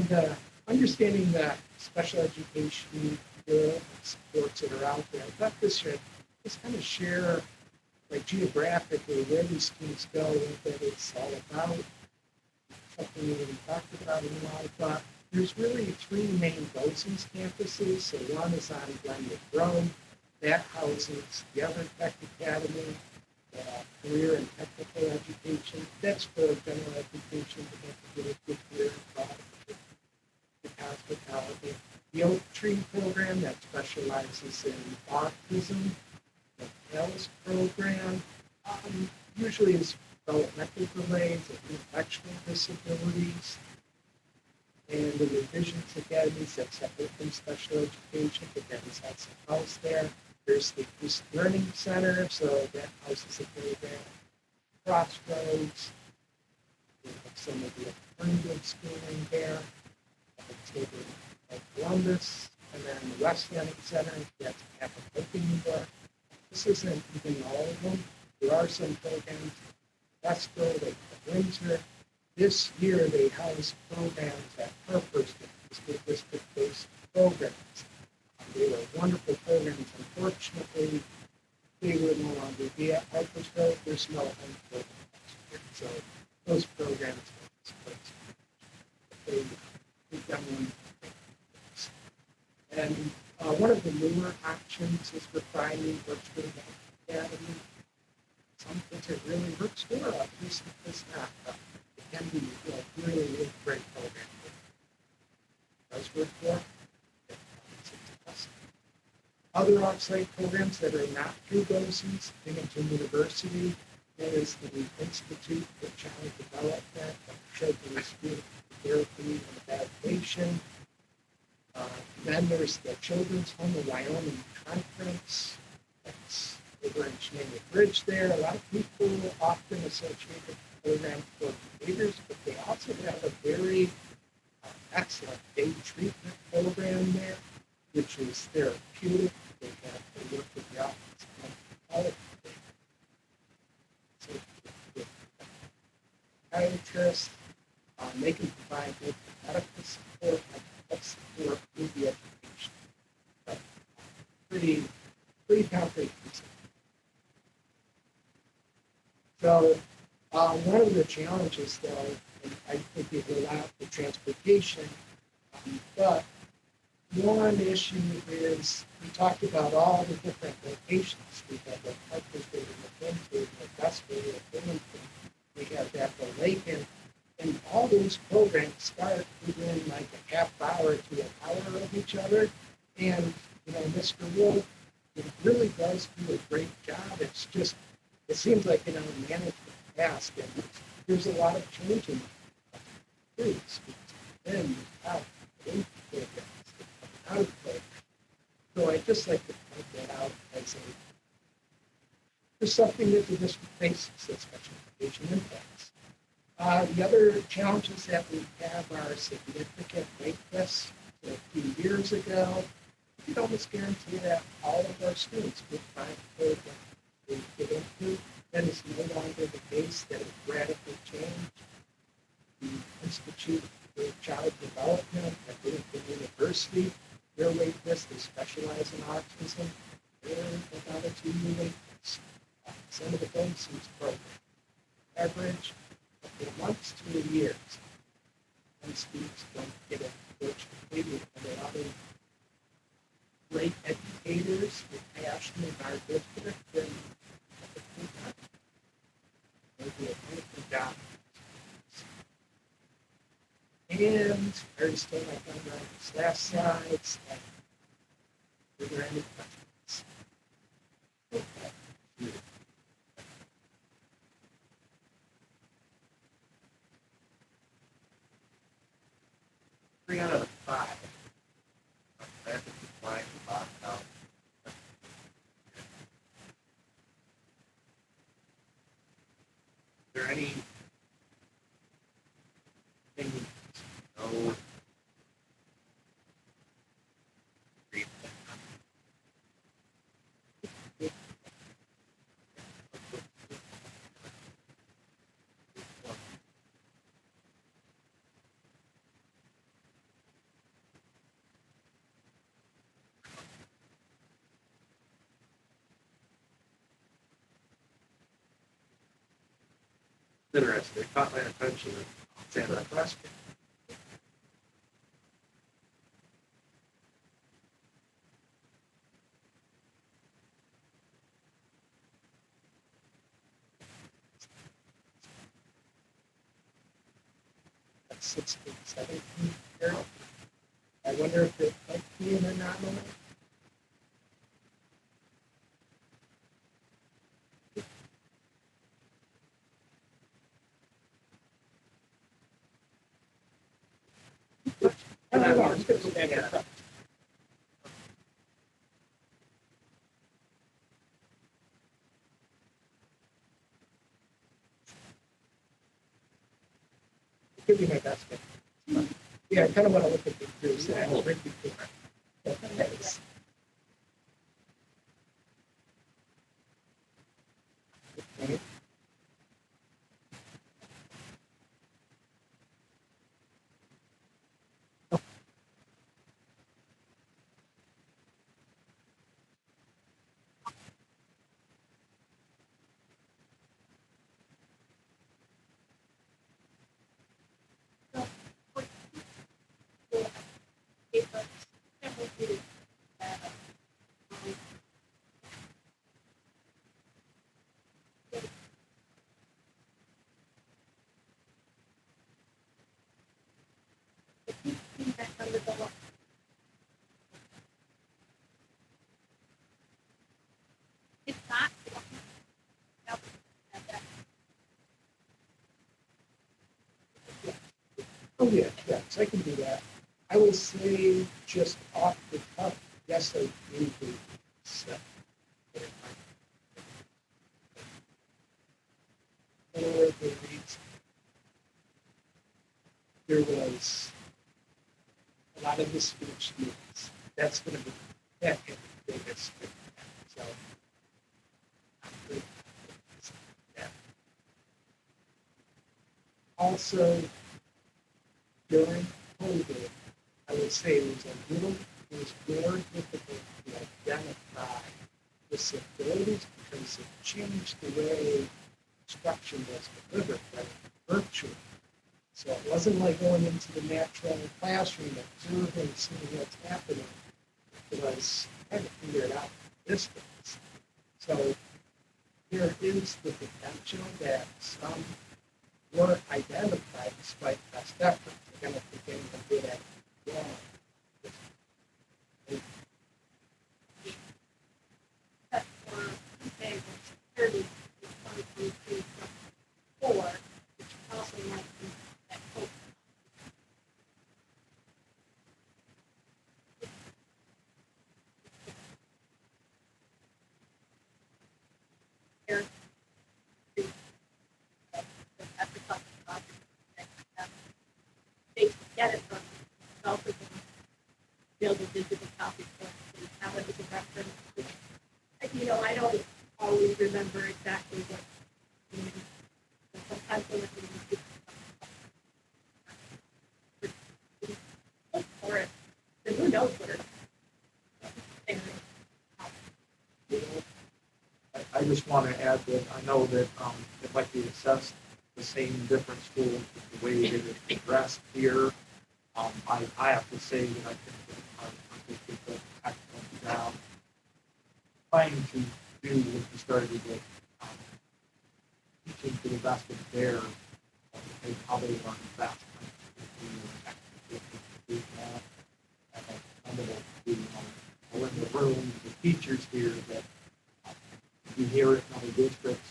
And understanding that special education supports that are out there, I thought this should just kind of share, like geographically, where these students go, what it's all about. Something we already talked about in a lot, but there's really three main BOCES campuses. So one is on Glenwood Road, that houses the other tech academy, career and technical education. That's for general education to have to get a good career in hospitality. The Oak Tree program that specializes in autism, the PALS program, usually is developmental delays and intellectual disabilities. And the Revisions Academies that's separate from special education, but that is also housed there. There's the East Learning Center, so that houses a program. Crossroads, we have some of the alternative schooling there. Columbus, and then the West Learning Center, that's Acapulco, New York. This isn't even all of them. There are some programs in Westville, like Windsor. This year they house programs at Harpersville, school district-based programs. They were wonderful programs. Unfortunately, they will no longer be at Harpersville. There's no home program next year. So those programs are displaced. They've done one. And one of the newer options is for finding virtual academy. Some kids it really works for, at least if it's not. It can be really, really great program. It does work for. Other off-site programs that are not through BOCES, Binghamton University, there is the Institute for Child Development, Children's Therapy and Adaptation. Then there's the Children's Home of Wyoming Conference. That's over in Chenango Bridge there. A lot of people often associate the program for behaviors, but they also have a very excellent day treatment program there, which is therapeutic. They have to work with the office of all psychiatrists. They can provide both medical support and health support through the education. But pretty comprehensive. So one of the challenges, though, and I think it will allow for transportation, but one issue is we talked about all the different locations. We have the Harpersville, the Windsor, the Westville, the Binghamton. We have that the Lake, and all those programs start within like a half hour to an hour of each other. And Mr. Wolf, it really does do a great job. It's just it seems like management task, and there's a lot of change in foods. In, out, in programs, out of programs. So I just like to point that out as just something that the district faces that special education impacts. The other challenges that we have are significant wait lists. So a few years ago, we could almost guarantee that all of our students would find a program to get into. That is no longer the case. That has radically changed. The Institute for Child Development at Binghamton University, their wait list, they specialize in autism. They're about a 2-year wait list. Some of the BOCES program average of months to years. And students don't get it virtually. And a lot of great educators with passion in our district and maybe a wonderful job. And there's still like on the last slides. Were there any questions? Okay. 3 out of 5. I have to decline the box out. Is there any thing you know? interesting. It caught my attention. Sandra. Question. That's 16, 17 here. I wonder if it might be an anomaly. I don't know. I'm just gonna go back and look. It could be my best bet. Yeah, I kind of want to look at the pictures. I will bring before. Thanks. Okay. Oh, yeah, yeah, so I can do that. I will say just off the cuff, yes, I do the set. For the reason, there was a lot of the speech students. That's going to be that the biggest thing. So, I'm good. Yeah. Also, during COVID, I would say it was more difficult to identify disabilities because it changed the way instruction was delivered, but virtual. So it wasn't like going into the natural classroom, observing, seeing what's happening. It was trying to figure it out distance. So there is the potential that some were identified despite best efforts. They're going to begin to do that wrong. They get it from developers and build a digital copy for it, and have it as a reference. I don't always remember exactly what, you know, but sometimes when it look for it, then who knows what it is. I just want to add that I know that it might be assessed the same in different schools, but the way that it's addressed here. I have to say that I think that our district does an excellent job trying to do what we started with teaching to the best of their how they learn best. In the room, the teachers here that you hear it in other districts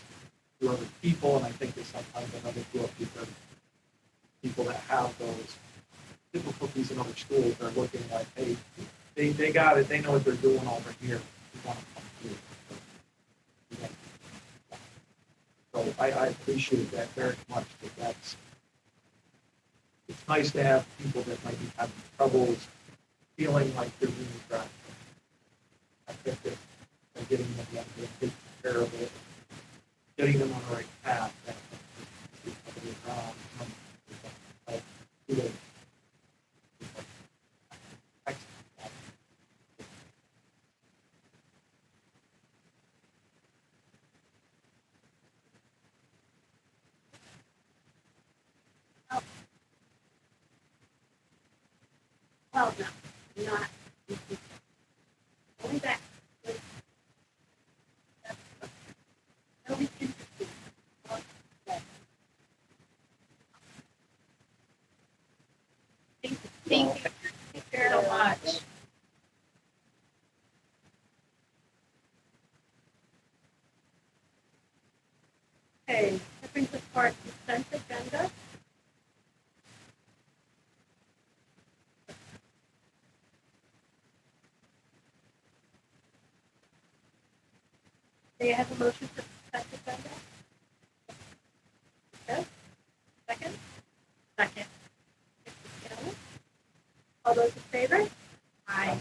through other people, and I think there's sometimes another group because people that have those difficulties in other schools are looking like, hey, they got it, they know what they're doing over here. We want to come through. So I appreciate that very much. It's nice to have people that might be having troubles feeling like they're being addressed. I think that by getting them young, taking care of it, getting them on the right path, Okay, that brings us to our consent agenda. May I have a motion for consent agenda? Yes. Second? Second. All those in favor? Aye.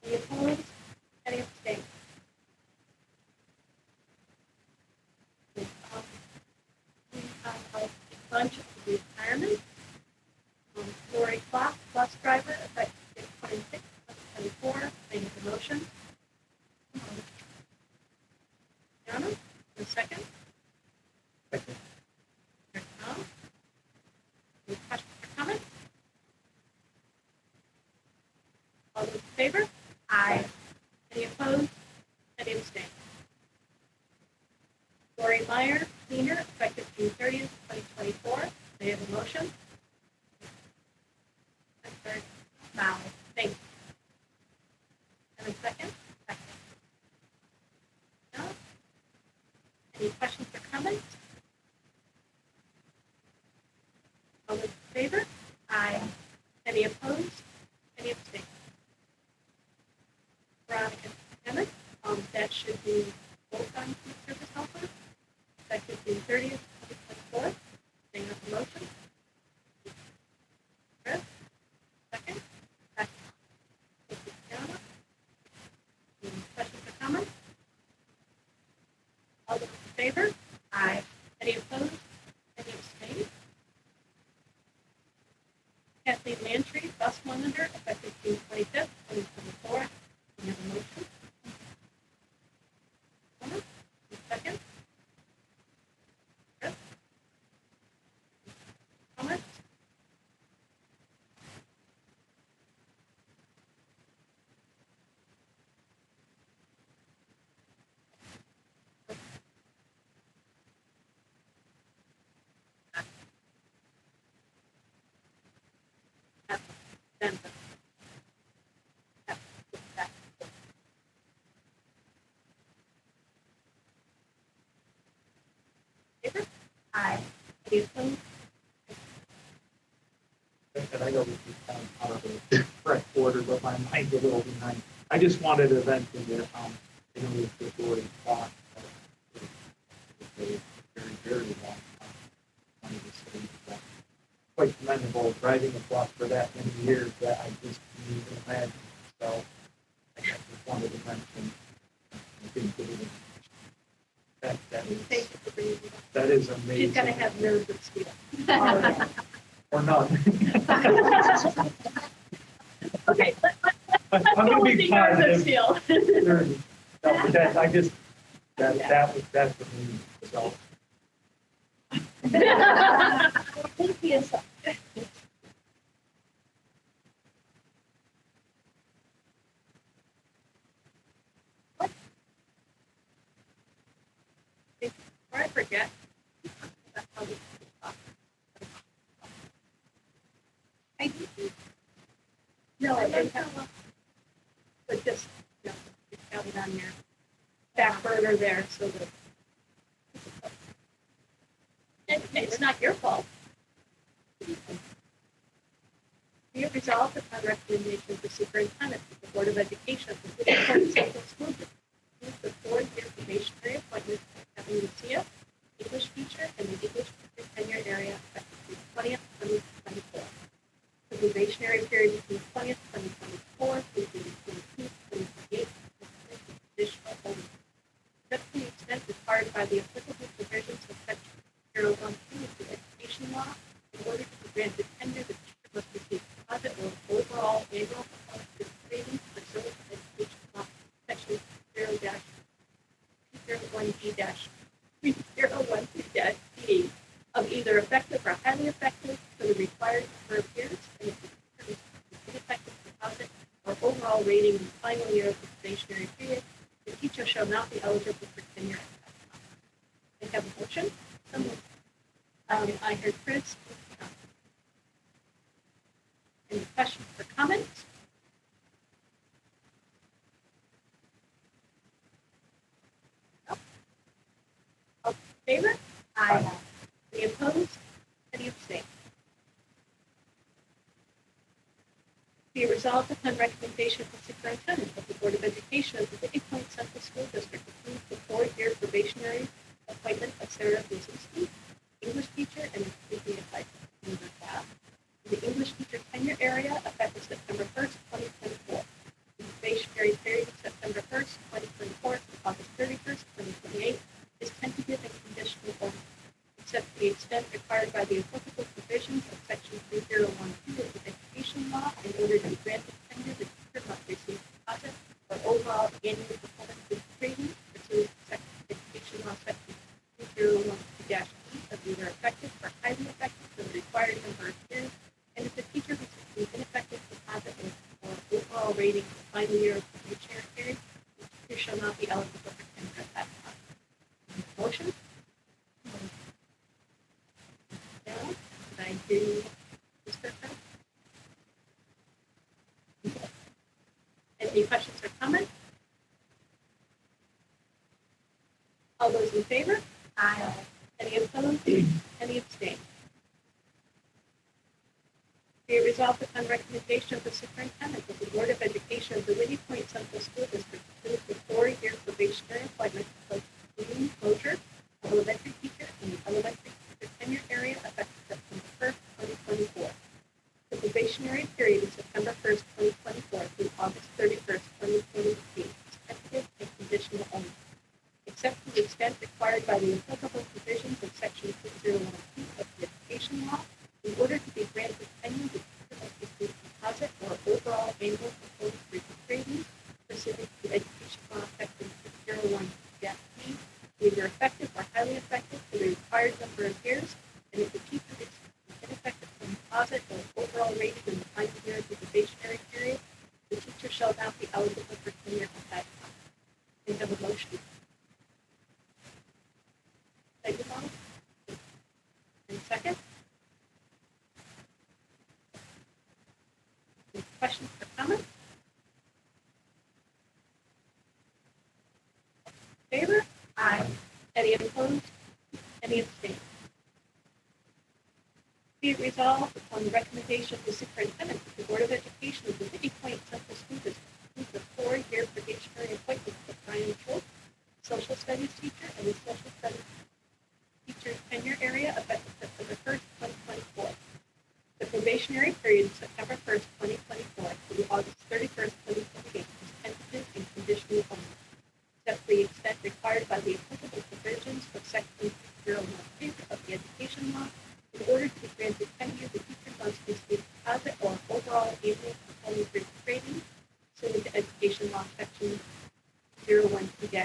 Any opposed? Any abstained? We have a bunch of retirements. Lori Clark, bus driver, effective 26, 2024. May I have a motion? Jana, a second? Second. Any questions or comments? All those in favor? Aye. Any opposed? Any abstained? Lori Meyer, cleaner, effective June 30th, 2024. May I have a motion? And third, Mal. Thank you. And a second? Second. No? Any questions or comments? All those in favor? Aye. Any opposed? Any abstained? Veronica Emmett, that should be full-time food service helper, effective June 30th, 2024. May I have a motion? Chris? Second? Second. Thank you, Fiona. Any questions or comments? All those in favor? Aye. Any opposed? Any abstained? Kathleen Mantry, bus monitor, effective June 25th, 2024. May I have a motion? Fiona? Second? Chris? Comments? Benson. Favor? Aye. Any opposed? And I know this is kind of out of the correct order, but my mind's a little behind. I just wanted to mention that, you know, with the Lori Clark, it's a very, very long time. I just say that quite commendable driving a bus for that many years that I just can't even imagine. So I just wanted to mention, I think that Thank you for bringing it up. that is amazing. She's gonna have nerves of steel. Or none. Okay, I'm gonna be nerves of positive. steel. No, but that, I just, that was, that's for me, so. Thank you. Before I forget, that's how we talk. I didn't. No, I didn't have. But just, you know, you have it on your back burner there so that. It's not your fault. Be it resolved upon recommendation of the superintendent that the Board of Education of the City Central School District approve the four-year probationary appointment of Kevin Lucia, English teacher in the English tenure area effective June 20th, 2024. The probationary period between 20th, 2024 through June 22nd, 2028 is additional only. Except to the extent required by the applicable provisions of section 012 of the Education Law, in order to be granted tenure, the teacher must receive deposit or overall annual performance rating pursuant to Education Law, section 0-201D-301D of either effective or highly effective for the required number of years, and if the teacher receives ineffective deposit or overall rating in the final year of the probationary period, the teacher shall not be eligible for tenure at that time. I have a motion. I heard Chris. Any questions or comments? No? All in favor? Aye. Any opposed? Any abstain? Be it resolved upon recommendation of the superintendent that the Board of Education of the Whitney Point Central School District approve the 4-year probationary appointment of Sarah Buzinski, English teacher and intermediate high school staff, in the English teacher tenure area effective September 1st, 2024. The probationary period of September 1st, 2024 to August 31st, 2028 is tentative and conditional only, except to the extent required by the applicable provisions of Section 3012 of the Education Law. In order to be granted tenure, the teacher must receive deposit or overall annual performance training pursuant to Section Education Law Section 3012-E of either effective or highly effective for the required number of years, and if the teacher receives an ineffective deposit or overall rating in the final year of the probationary period, the teacher shall not be eligible for tenure at that time. Motion? No? Can I do this person? Any questions or comments? All those in favor? Aye. Any opposed? Any abstain? Be it resolved upon recommendation of the superintendent that the Board of Education of the Whitney Point Central School District approve the 4-year probationary appointment of Clean Closure, elementary teacher in the elementary teacher tenure area effective September 1st, 2024. The probationary period is September 1st, 2024 through August 31st, 2028 is tentative and conditional only, except to the extent required by the applicable provisions of Section 3012 of the Education Law. In order to be granted tenure, the teacher must receive deposit or overall annual performance rating pursuant to the Education Law Section 3012-E, either effective or highly effective for the required number of years, and if the teacher receives an ineffective deposit or overall rating in the final year of the probationary period, the teacher shall not be eligible for tenure at that time. May I have a motion? Second. And second? Any questions or comments? Favor? Aye. Any opposed? Any abstain? Be it resolved upon the recommendation of the superintendent that the Board of Education of the Whitney Point Central School District approve the 4-year probationary appointment of Brian Schultz, social studies teacher and the social studies teacher tenure area effective September 1st, 2024. The probationary period is September 1st, 2024 through August 31st, 2028 is tentative and conditional only, except to the extent required by the applicable provisions of Section 3012 of the Education Law. In order to be granted tenure, the teacher must receive deposit or overall annual performance rating pursuant to Education Law Section 012-B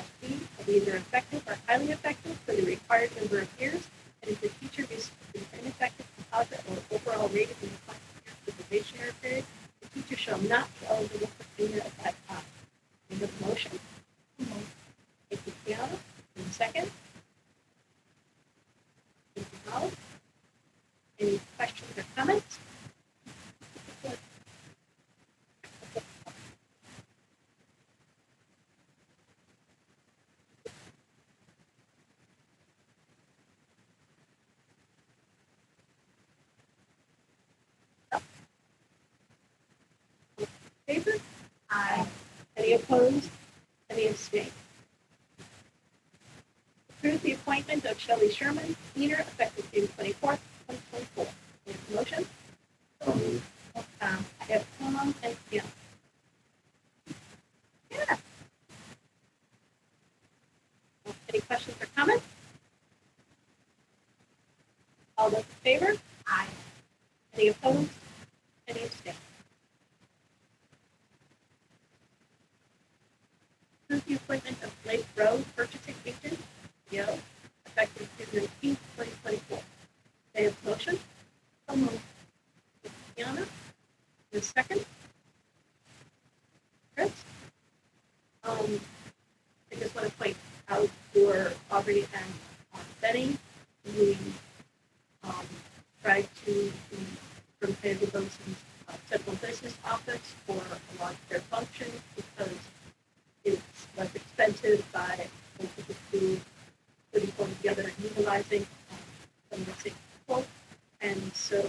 of either effective or highly effective for the required number of years, and if the teacher receives an ineffective deposit or overall rating in the final year of the probationary period, the teacher shall not be eligible for tenure at that time. May I have a motion? Thank you, Tiana. And second? Thank you, Molly. Any questions or comments? Favor? Aye. Any opposed? Any abstain? Approve the appointment of Shelley Sherman, cleaner, effective June 24th, 2024. May I have a motion? I have Tom and Kim. Yeah. Any questions or comments? All those in favor? Aye. Any opposed? Any abstain? Approve the appointment of Blake Rowe, purchasing agent, PO, effective June 19th, 2024. May I have a motion? So moved. Tiana, the second. Chris? I just want to point out for Aubrey and Benny, we tried to from David Wilson's central business office for a lot of their functions because it's less expensive by both of the two putting them together and utilizing from the same people. And so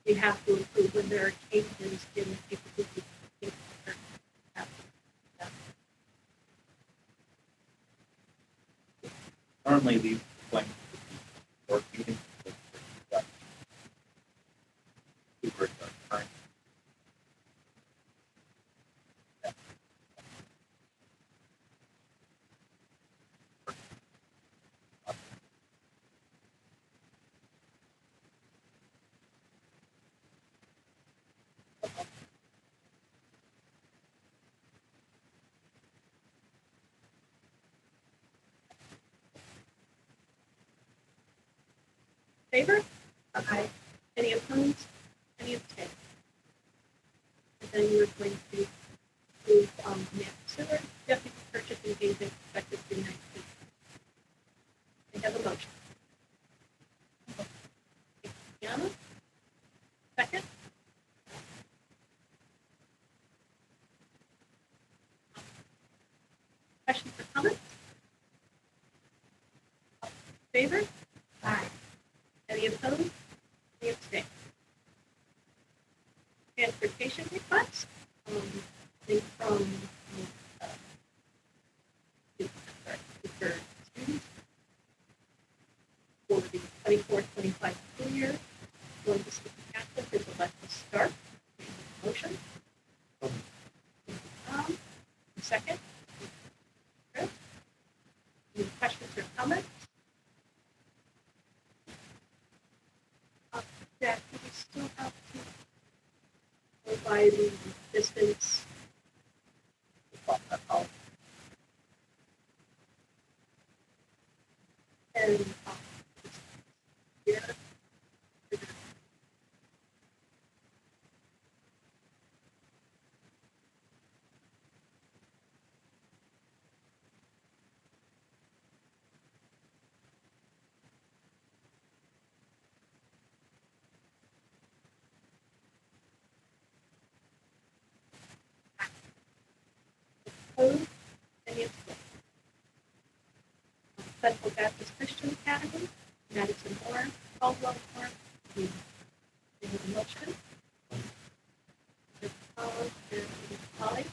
you have to approve when there are changes in people who think they're Currently, these appointments board meetings. Super current. favor? Aye. Any opposed? Any abstain? And then you're going to approve Nancy Seward, deputy purchasing agent, effective June 19th. I have a motion. Deanna? Second? Questions or comments? Favor? Aye. Any opposed? Any abstain? Transportation request, thing from, for students for the 24-25 school year, going to Skip Catholic is a left to start. Motion? Second? Chris? Any questions or comments? Jack, do we still have to go by the distance? And, here, opposed, any abstain? Central Baptist Christian Academy, Madison Moore, Caldwell Moore, any motion? And Molly?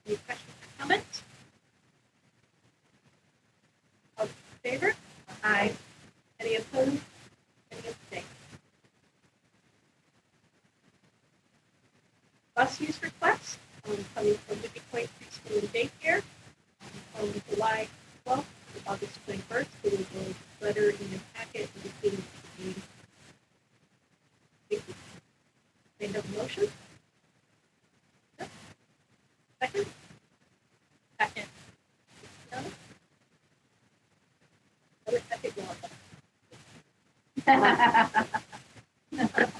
Any questions or comments? All in favor? Aye. Any opposed? Any abstain? Bus use request, coming from Libby Point Preschool and Daycare, from July 12th to August 21st. There was a letter in the packet indicating the May have a motion? No? Second? Second. No? Another second one.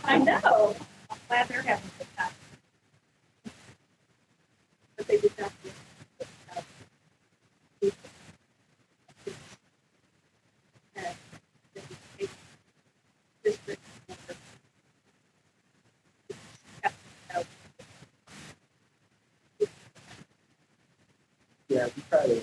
I know. I'm glad they're having a good time. But they did not get district. Yeah, we try to.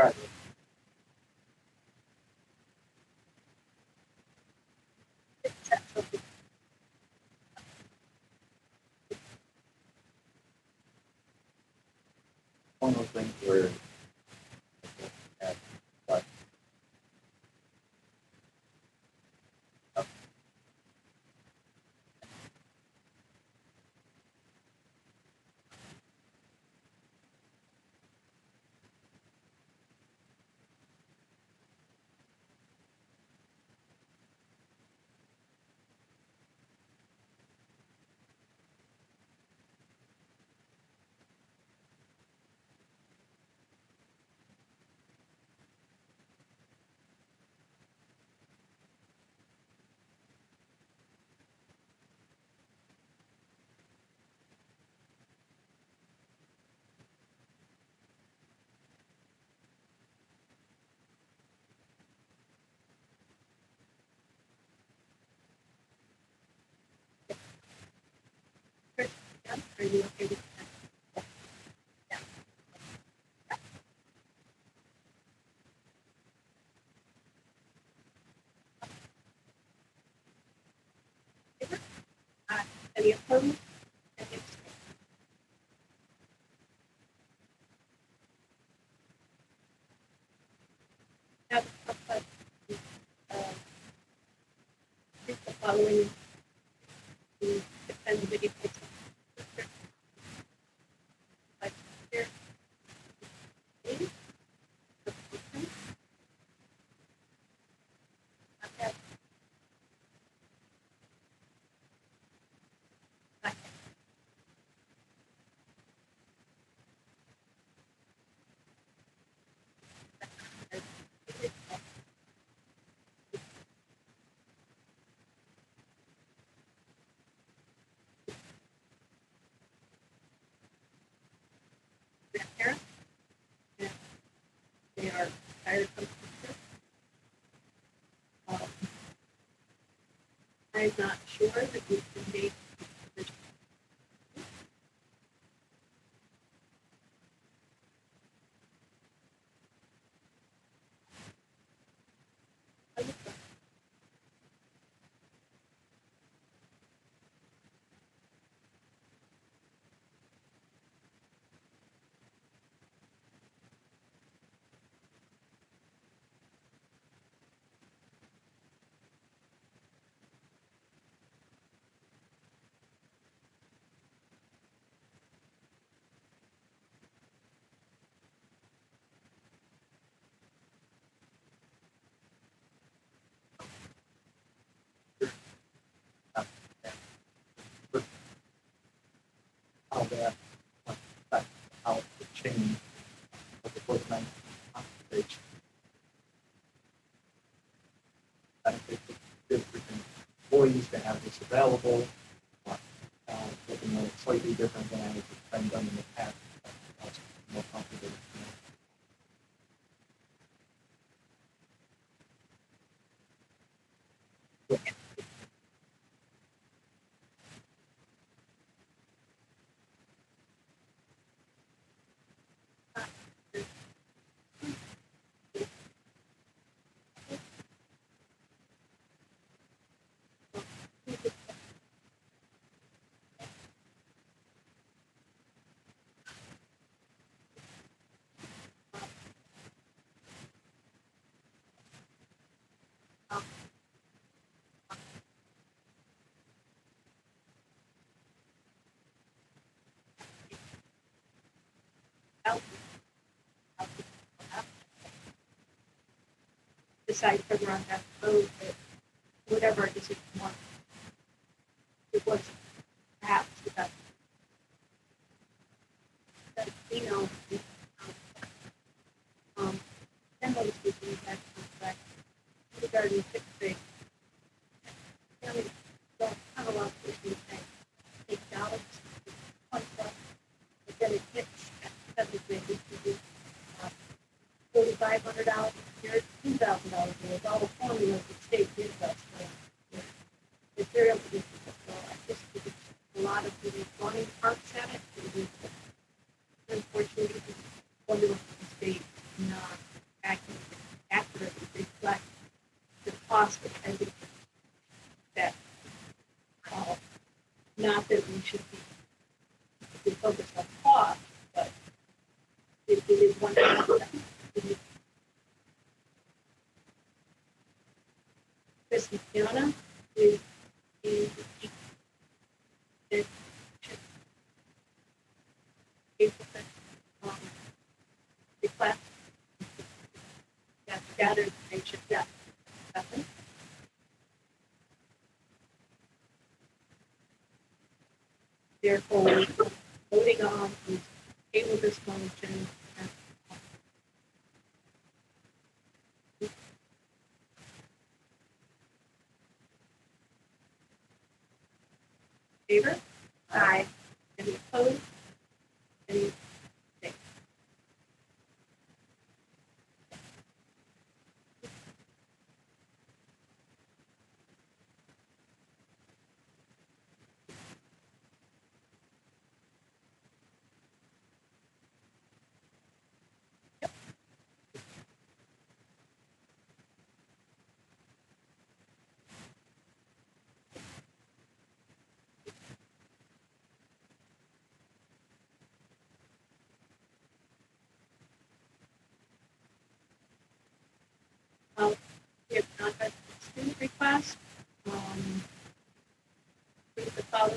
Right. One of those things where but Are you okay with that? Yeah. Any opposed? Any abstained? Now, the following the defend video. Like here. Okay. Okay. Grandparents, and they are retired from teachers. I'm not sure that we can make the How that affects how the change of the COVID-19 conversation benefits of district and employees to have this available. Looking at it slightly different than it's been done in the past. More comfortable. decide further on that road that whatever it is you want, it was perhaps without that, then those people that contract regarding fixing. Don't have a lot of issues saying $8, $20, but then it hits at $750, $4,500 a year, $2,000 a year, all the formulas the state gives us. If they're able to do it, so I just think it's a lot of the running parts at it. Unfortunately, the formula for the state is not accurately reflect the cost of everything that, not that we should be focused on cost, but it is one thing. Chris McKenna is the request that gathered information that happened. Therefore, voting on is table this motion. Favor? Aye. Any opposed? Any abstained?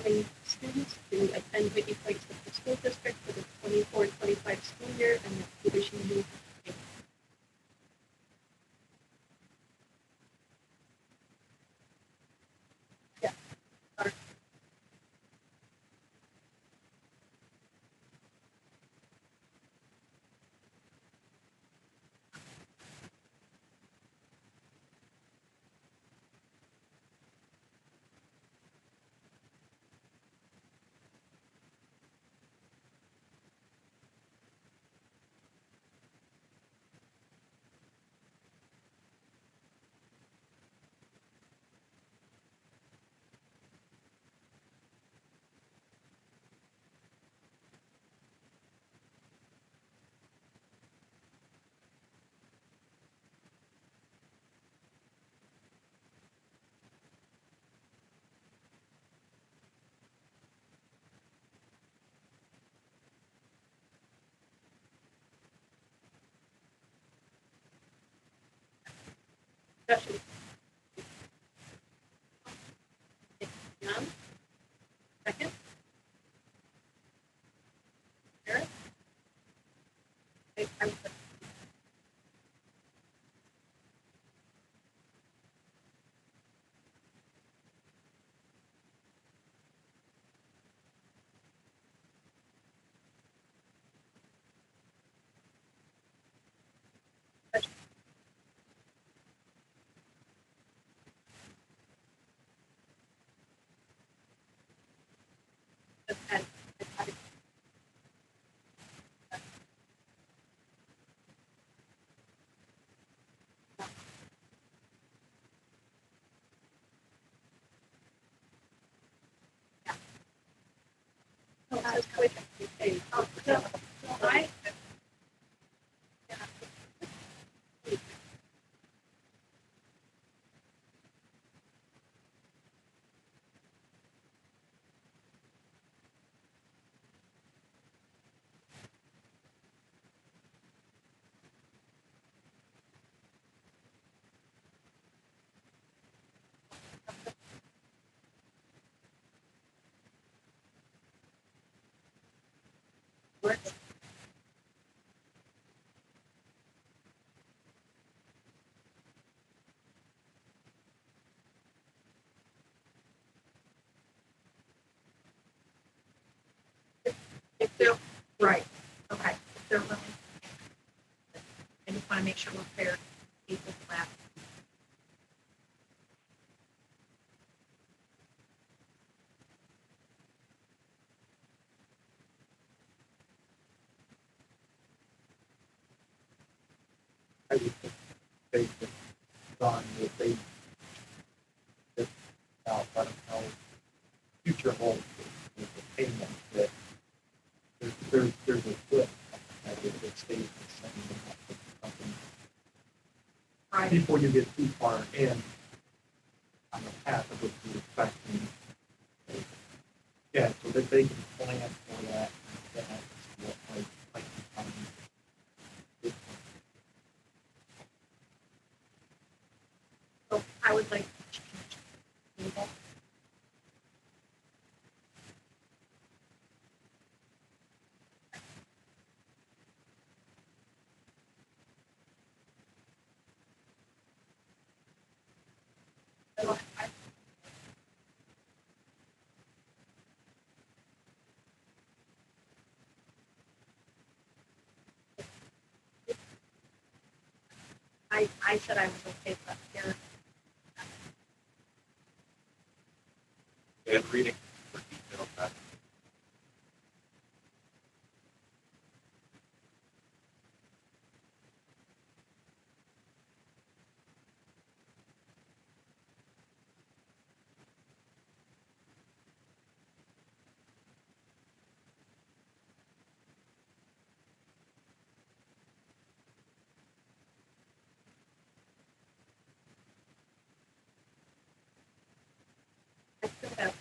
allowing students to attend Whitney Point Central School District for the 24-25 school year and the tuition needs. Yeah. Sorry. Discussion. None? Second? Eric? Okay, I'm sorry. And- No, I was going to say, no, I. Works. If they're, right, okay, if they're willing. I just want to make sure we're fair to people that. I would think based on what they, that, now, I don't know, future holds with the payment, that there's a flip that stays the same. Something Right. before you get too far in on the path of what you're expecting. Yeah, so that they can plan for that. And that's what might be coming. So I would like to change. table. So I said I was okay, but here, And reading for detail that I still have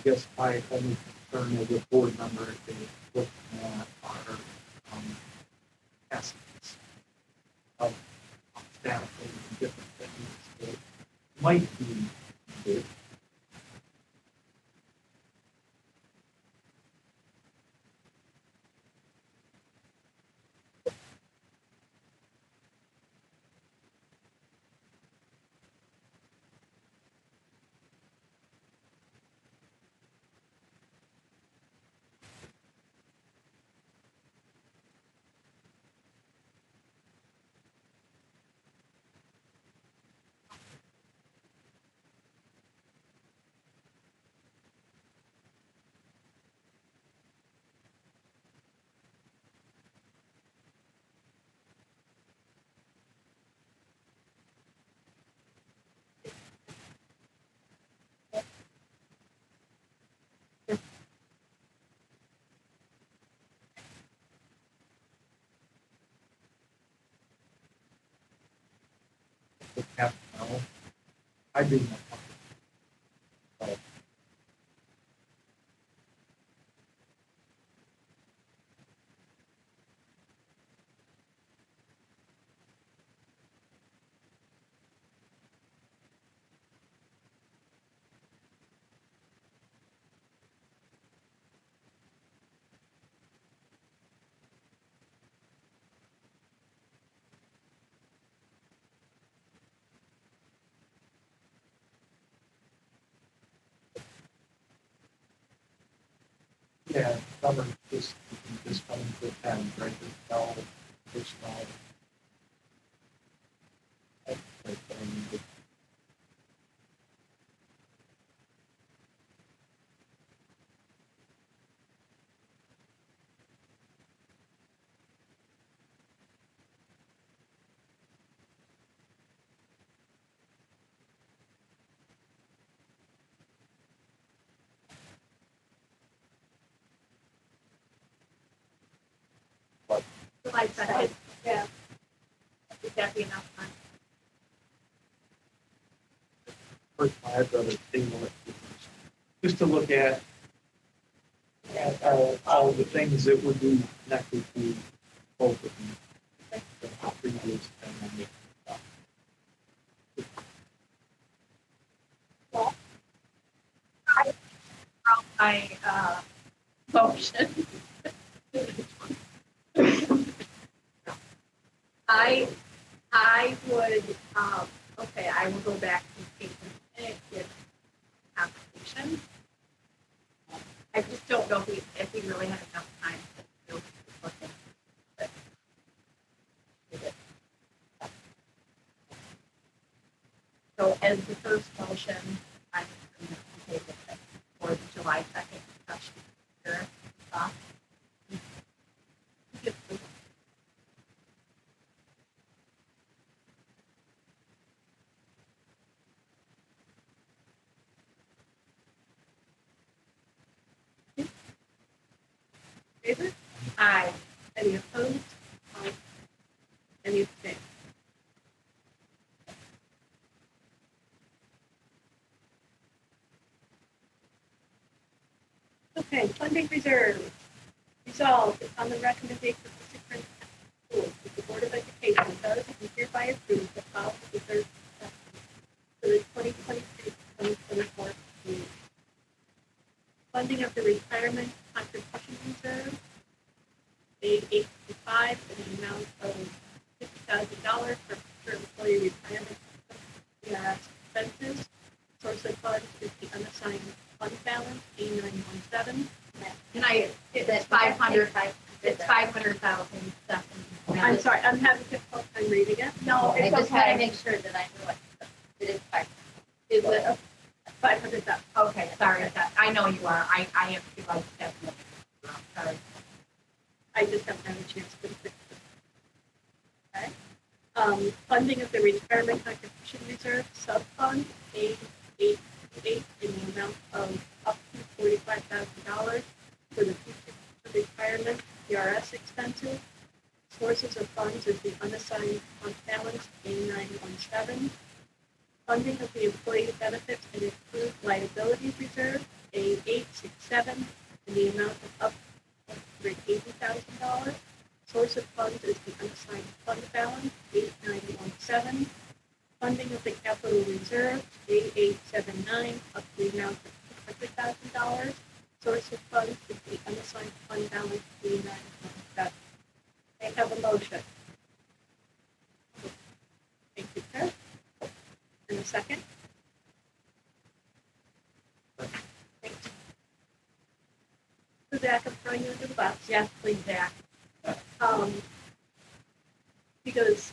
guess my only concern as a board member is looking at our estimates of staffing and different things that might be needed. Would have to know. I'd be more comfortable. But yeah, summer just you can just come into town, right? There's no additional. Extra thing. July second, yeah. Would that be enough time? First, I'd rather table it just to look at all the things that would be connected to both of them. The previous and Well, I, motion. I would, okay, I will go back to take a minute with application. I just don't know if we really have enough time to look at it. So as the first motion, I'm going to take it for the July 2nd discussion. Sure. Favor? Aye. Any opposed? Aye. Any abstained? Okay, funding reserve. Resolved upon the recommendation of the superintendent of schools, that the Board of Education does and hereby approves the following reserve for the 2023-2024 school year. Funding of the retirement contribution reserve, made 855 in the amount of $50,000 for future employee retirement expenses. Source of funds is the unassigned fund balance, A917. It's 500, it's 500,000. I'm sorry, I'm having a difficult time reading it. No, I it's just had to okay. make sure that I knew what it is. 500. Is it 500,000? Okay, sorry, I know you are. I have to like definitely. Sorry. I just haven't had a chance to fix it. Okay. Funding of the retirement contribution reserve sub-fund, A888, in the amount of up to $45,000 for the future retirement PRS expenses. Sources of funds is the unassigned fund balance, A917. Funding of the employee benefits and improved liabilities reserve, A867 in the amount of up to $180,000. Source of funds is the unassigned fund balance, 8917. Funding of the capital reserve, A879, up to the amount of $200,000. Source of funds is the unassigned fund balance, 8917. May I have a motion? Thank you, sir. And a second? Thank you. So Zach, I'm throwing you under the bus. Yes, please, Zach. Because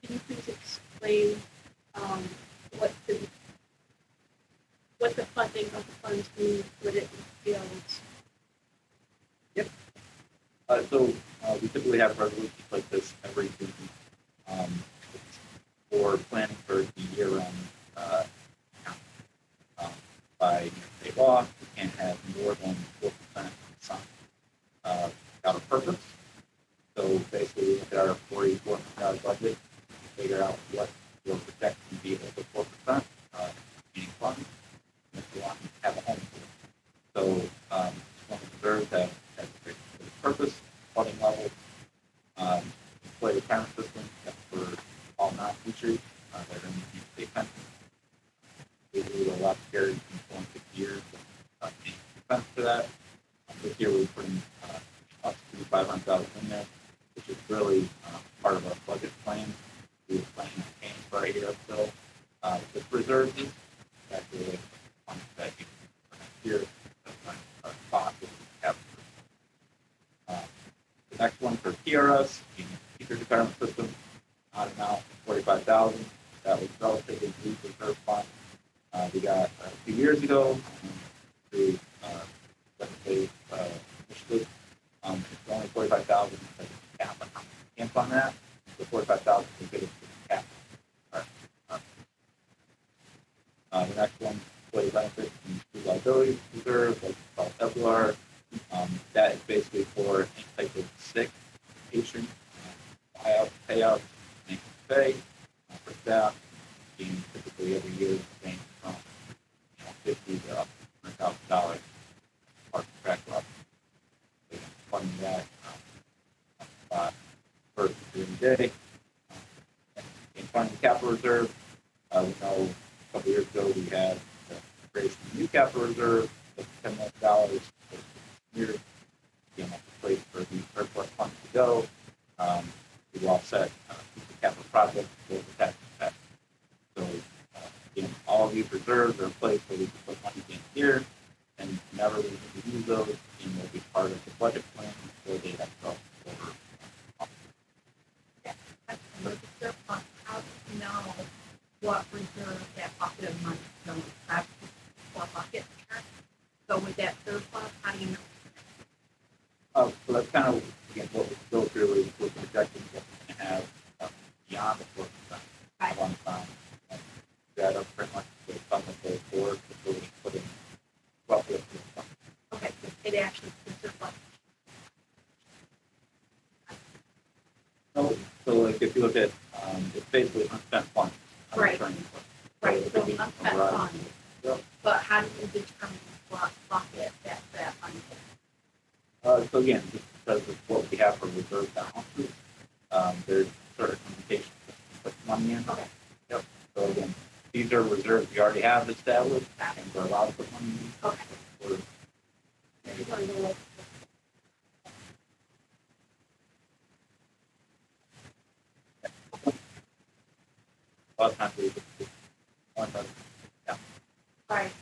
can you please explain what the funding of the funds means, what it entails? We typically have resolutions like this every season. It's for planning for the year-end account. By state law, we can't have more than 4% unassigned out of purpose. So basically, we look at our $44 million budget, figure out what your projection would be over 4%, meaning funds, and if you want to have a home for it. So, one of the reserves has a purpose, funding level, employee retirement system, that's for all non-teachers that are in the state pension. We do a lot of carries in 50 years, and any expense for that. This year we're putting up to $500,000 in there, which is really part of our budget plan. We were planning on paying for a year or so. This reserve is actually on that for next year. That's our cost of capital. The next one for PRS, the teacher retirement system, odd amount, $45,000. That was relatively new reserve fund. We got a few years ago through legislative initiative. It's only $45,000 because it's cap on how much you can fund that. The $45,000 is good as the cap. The next one, employee benefits and school liability reserve, like it's called FLR. That is basically for any type of sick patient, buyout, payout, maintenance pay for staff, being typically every year ranging from $50,000 to up to $100,000 part track up. So funding that first during the day. In funding the capital reserve, we know a couple years ago we had the creation of the new capital reserve of $10 million. Years, again, that's a place for the surplus funds to go. We offset the capital projects for the tax impact. So, again, all of these reserves are in place where we can put money in here, and whenever we need to use those, and they'll be part of the budget plan before they have to go over. How do you know what reserve that bucket of money is going to have for bucket? So with that surplus, how do you know? So that's kind of, again, what we go through is with the projections that we can have beyond the 4% Right. one time. And that are pretty much the sum of those four before we put in roughly up to the fund. Okay, so it actually is surplus. So like if you look at, it's basically unspent funds. Right. Unreturning funds. Right, it so could be unspent a variety. funds. Yep. But how do you determine what bucket that fund is? So again, just because of what we have for reserve balances, there's certain limitations to put money in. Okay. Yep. So again, these are reserves we already have established, and we're allowed to put money in. Okay. We're- I just want to know what A lot of times we just one doesn't. Yeah. Right.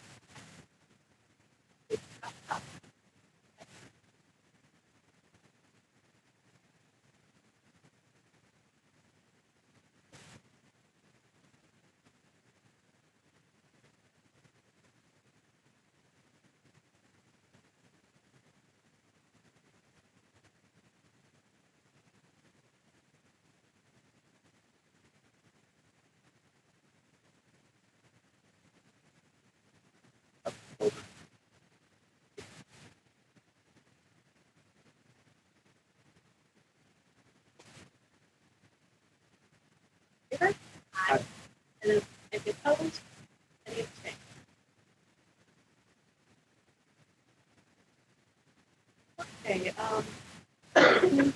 Okay,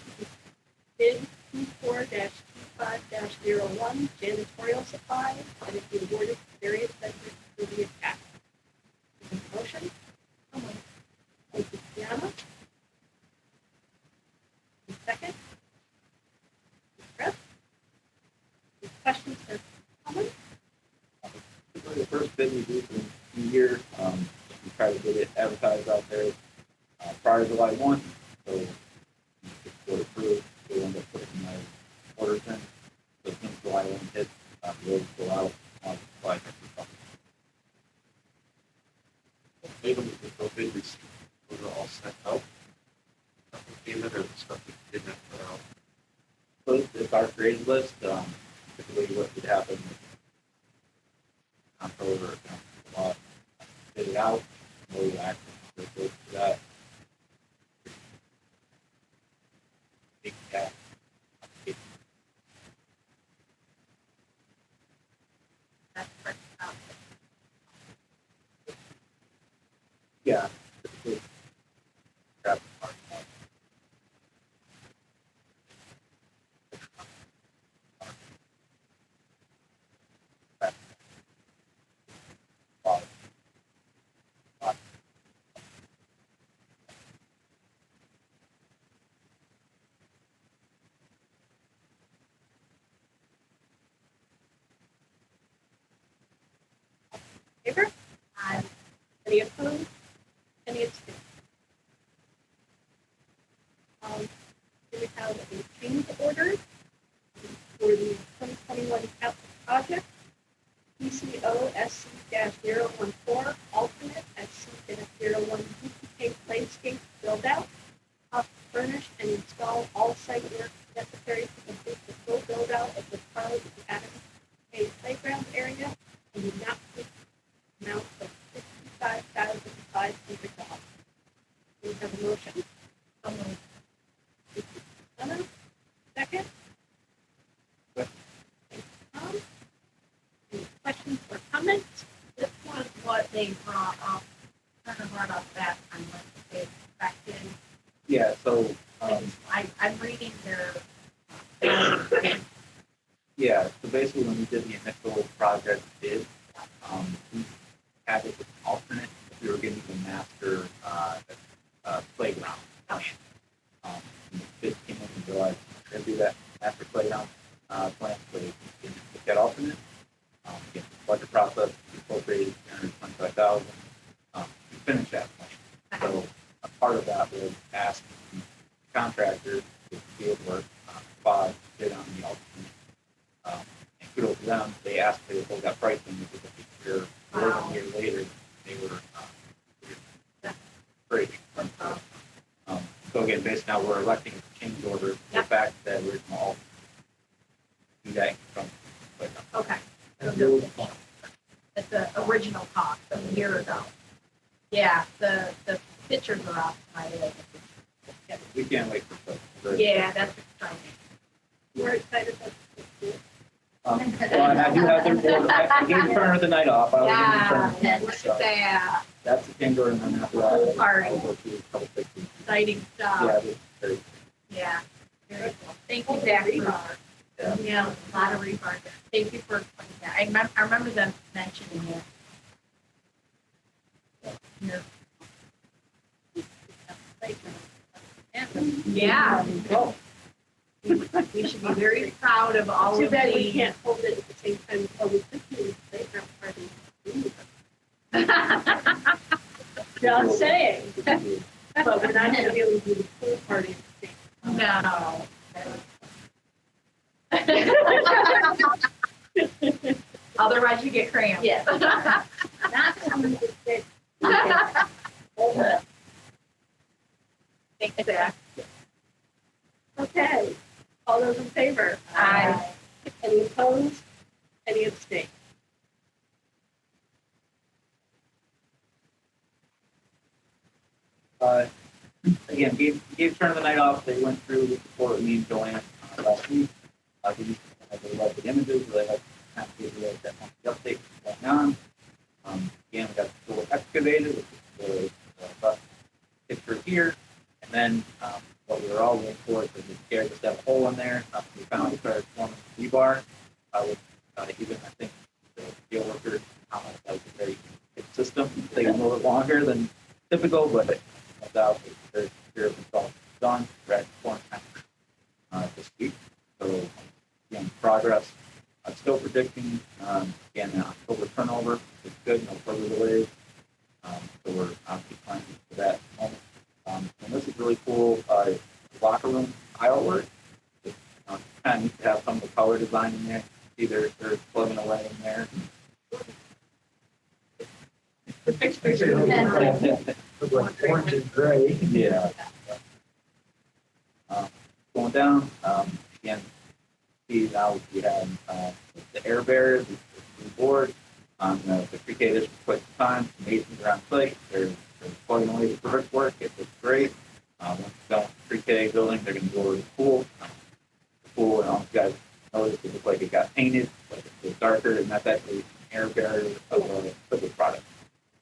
bid 24-25-01 janitorial supplies, and if you awarded to various vendors will be attached. Is there a motion? Someone. Thank you, Deanna. Second. Chris? Any questions or comments? The first bid we do for the year, we try to get it advertised out there prior to July 1. So if it's approved, we'll end up putting my orders in. So as soon as July 1 hits, the orders go out on July 1st. Even with the bid receipt, those are all sent out. Payment or the stuff that did not put out. So it's our grade list. Typically what would happen is controller bid it out, no action goes to that. Big gap. That's correct. Yeah. Typically, grab the part. Favor? Aye. Any opposed? Any abstained? We have a change order for the 2021 capital project, PCO SC-014, alternate SC-01 DPK playscape build out, furnish and install all site work necessary to complete the full build out of the Charles Academy K playground area and the amount of $65,500. We have a motion. Someone. Second. Tom. Any questions or comments? This was what they brought up, kind of brought up that time, like they expected. Yeah, so I'm reading their, yeah, so basically when we did the initial project bid, we had it as an alternate. We were getting the master playground plan. The bid came in and realized we're going to do that master playground plan, so we can look at alternate. Again, budget process, we appropriated $325,000 to finish that plan. So a part of that was asking the contractors to field work, spot, bid on the alternate. And kudos to them, they asked if they both got pricing because a year, more than a year later, they were great. So again, based now we're electing to change order the fact that we're small. Do that from okay. At the original cost of a year ago. Yeah, the pictures are off my head. we can't wait for stuff. Yeah, that's exciting. We're excited about this. Well, and I do have their board. I gave Turner the night off. I was Yeah, in the that's so sad. that's the change order, and then after that, Whole party. I'll go through a couple pictures. Exciting Yeah, stuff. it's very, Yeah. Very cool. Thank you, Zach. yeah. Yeah, a lot of rebar there. Thank you for explaining that. I remember them mentioning it. Yeah. We should be very proud of all Too of bad we the. can't hold it at the same time. Oh, we could do the playground party. Just saying. But we're not gonna be able to do the pool party at the same time. No. Otherwise you get cramps. Yes. Not something to say. Thanks, Zach. Okay, all those in favor? Aye. Any opposed? Any abstain? Again, gave Turner the night off. They went through the report with me and Joanne last week. They love the images. They like kind of give you that monthly update going on. Again, we got the school excavated, which is the bus picture here. And then what we were all waiting for is the chair just have a hole in there. We found started forming a rebar. With, even I think the steel workers commented that was a very good system. It's taking a little bit longer than typical, but no doubt the chair was all done. We're at form this week. So again, progress. I'm still predicting again an October turnover. It's good, no further delays. So we're obviously planning for that moment. And this is really cool. Locker room tile work. It's kind of neat to have some of the color design in there. See, they're plugging away in there. The pictures are Look like orange and gray. Yeah. Going down, again, see now we have the air barriers, the board on the pre-K edition for quite some time. Masons are on site. They're plugging away the brickwork. It looks great. Once it's done with the pre-K building, they're going to go over the pool. The pool, and all you guys noticed, it looked like it got painted, but it was darker, and that's actually an air barrier of the product.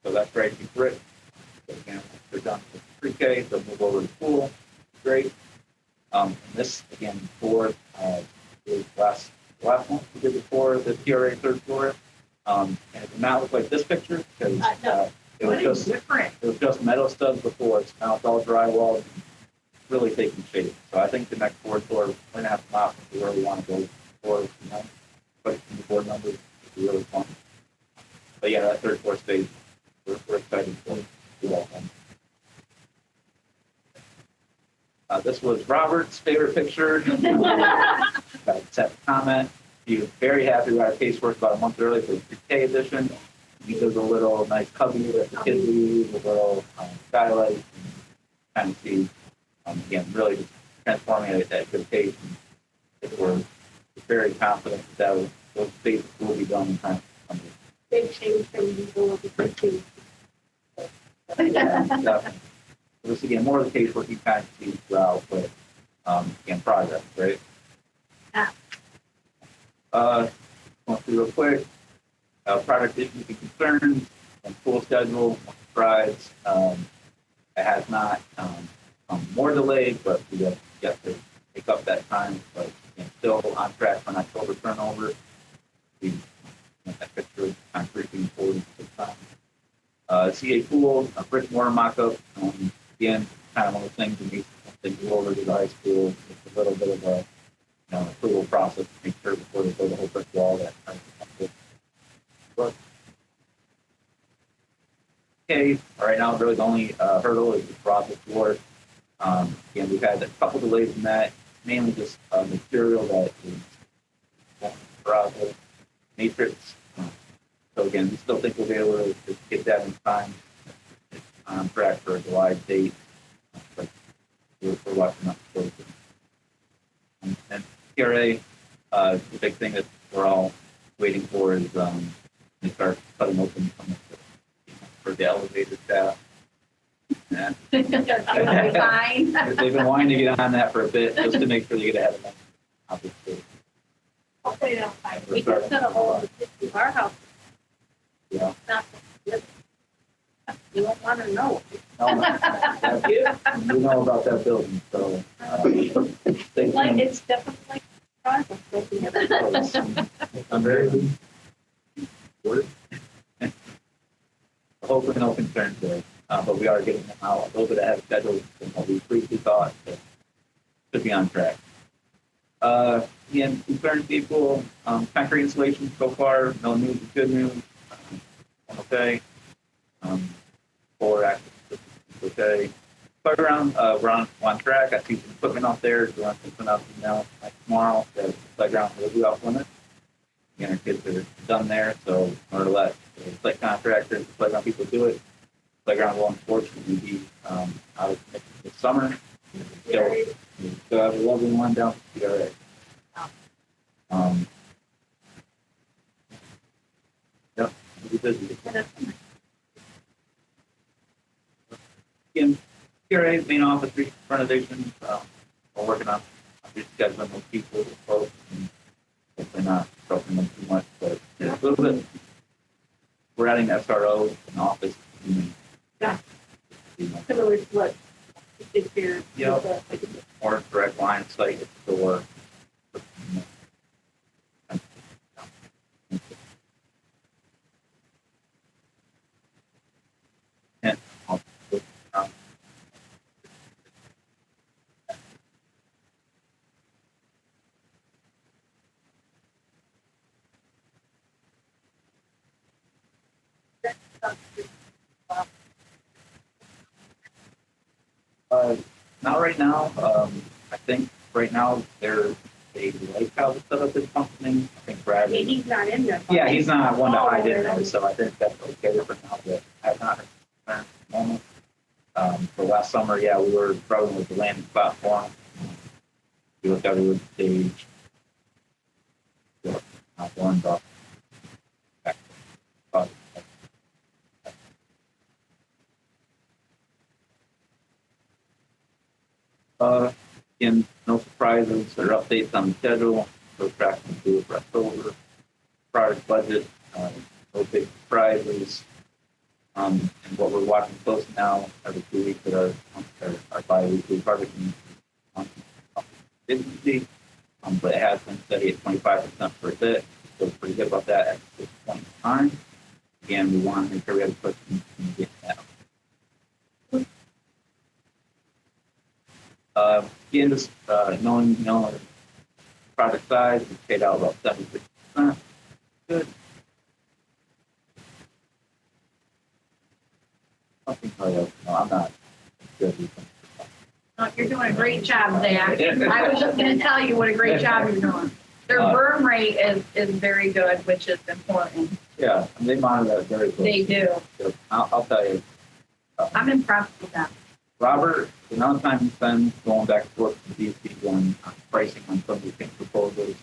So that's great to brick. So again, once they're done with the pre-K, they'll move over to the pool. Great. And this, again, board is last month we did before the TRA third floor. And it did not look like this picture because it was just metal studs before. So now it's all drywall and really taking shape. So I think the next fourth floor, we're going to have some options for where we want to go for, but the board numbers would be really fun. But yeah, that third floor space, we're excited for it. This was Robert's favorite picture. Set comment. He was very happy with our casework about a month early for the pre-K edition. He does a little nice cubby that the kids use, a little skylight, and kind of see, again, really just transforming it at good pace. And we're very confident that those spaces will be done in time. big change from usual of the first. Yeah, definitely. This again, more of the casework you kind of see throughout, but again, progress, right? Yeah. Going through real quick. Product issues and concerns, and school schedule, strides. It has not more delayed, but we have yet to make up that time. But again, still on track for an October turnover. We that picture of concrete being poured into the time. CA pool, a brick and mortar mock-up. Again, kind of one of the things we need to go over to the high school. It's a little bit of a approval process to make sure before they build a whole brick wall that kind of but okay, right now really the only hurdle is the process floor. Again, we've had a couple delays in that, mainly just material that is process matrix. So again, we still think we'll be able to get that in time. It's on track for a July date, but we're watching up closely. And TRA, the big thing that we're all waiting for is they start cutting open some of for the elevator staff. Yeah. Fine. They've been wanting to get on that for a bit just to make sure they get ahead of them. Obviously. Hopefully they'll find. We can set a whole of our house. Yeah. You don't want to know. No, we know about that building, so stay Like tuned. it's definitely like a I'm very bored. Hopefully no concerns there, but we are getting them out a little bit ahead of schedule than what we previously thought, so should be on track. Again, concerns people, concrete insulation so far, no news is good news. Okay. For active systems, okay. Playground, we're on track. I see some equipment out there. We're going to something out now like tomorrow. The playground will be off limits. Again, our kids are done there, so in order to let the site contractors, the playground people do it, the playground will unfortunately be out this summer. So I have a lovely one down at TRA. Yep, we'll be busy. Again, TRA main office renovation. We're working on rescheduling those people, folks, and hopefully not broken them too much, but a little bit. We're adding SRO in office. Yeah. Similar to what Is there? Yep. More direct line of sight at the door. And, um, not right now. I think right now they like how the setup is functioning. I think Brad. Yeah, he's not in there. Yeah, he's not one to hide in there, Oh, so I think that's okay for now. But I've not heard at the moment. For last summer, yeah, we were struggling with the landing platform. We looked at it with the stage. Not one off. Again, no surprises or updates on the schedule. So tracking to the rest over. Project budget, no big surprises. And what we're watching close now every 2 weeks at our bi-weekly project meeting. But it has been steady at 25% for a bit. So pretty good about that at this point in time. Again, we want to make sure we have a question and get that. Again, just knowing project size, we paid out about 76%. Good. Something like no, I'm not good with them. No, you're doing a great job, Zach. I was just gonna tell you what a great job you're doing. Their burn rate is very good, which is important. Yeah, and they monitor that very closely. They do. So I'll tell you. I'm impressed with them. Robert, the amount of time he spends going back and forth with these people on pricing on some of these things proposals,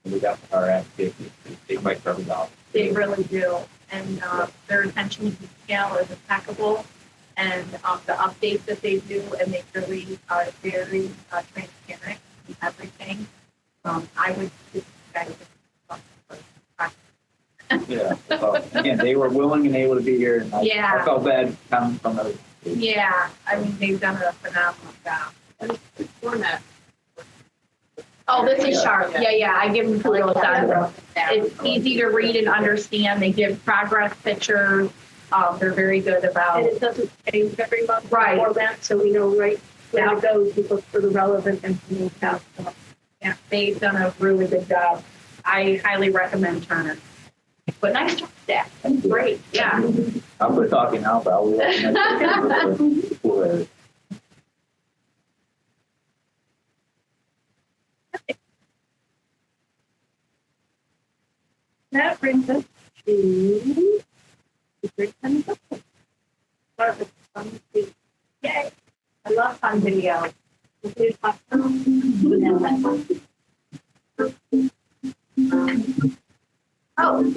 and we got our advocates, they fight for every dollar. They really do. And their attention to detail is impeccable. And the updates that they do, and they really are very transparent in everything. I would just guys. Yeah. Again, they were willing and able to be here, and Yeah. I felt bad coming from those. Yeah, I mean, they've done a phenomenal job. It's format. Oh, this is sharp. Yeah, I give them kudos on it's easy to read and understand. They give progress pictures. They're very good And about. it doesn't change every month. Right. Format, so we know right where to go to look for the relevant information. Yeah, they've done a really good job. I highly recommend Turner. But nice job, Zach. That's great. Yeah. I'll quit talking now, but I'll be That brings us to the great fun stuff. Start with fun videos. Yay! I love fun videos. Here's my Oh.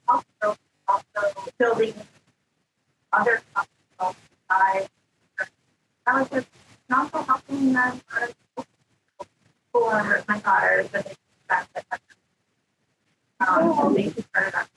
Also building other I was just also helping them for my daughter that they they started up.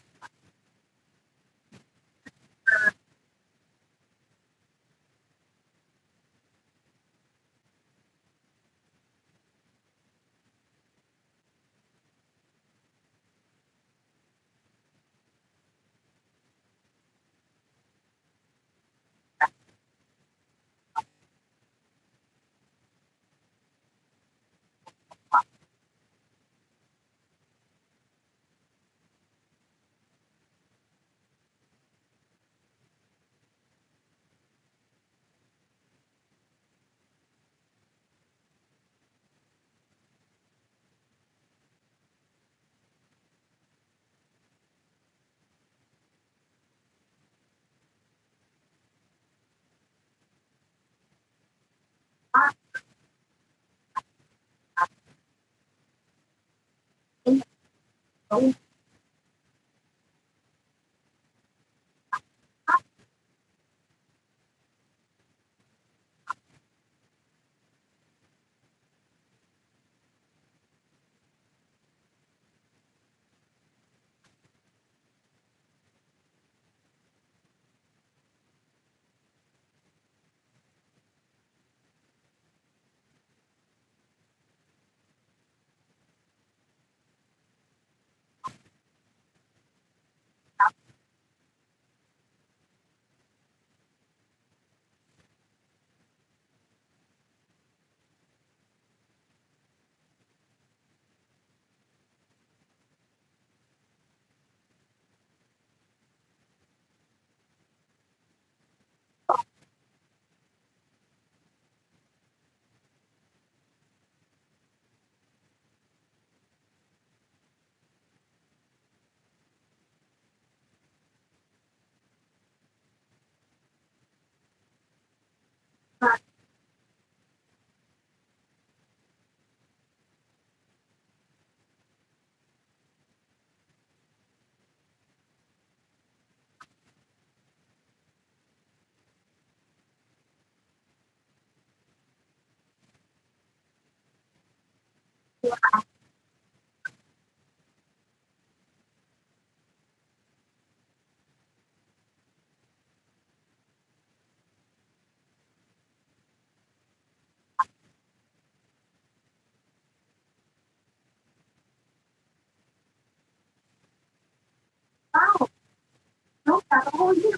Wow. No, that's a whole year.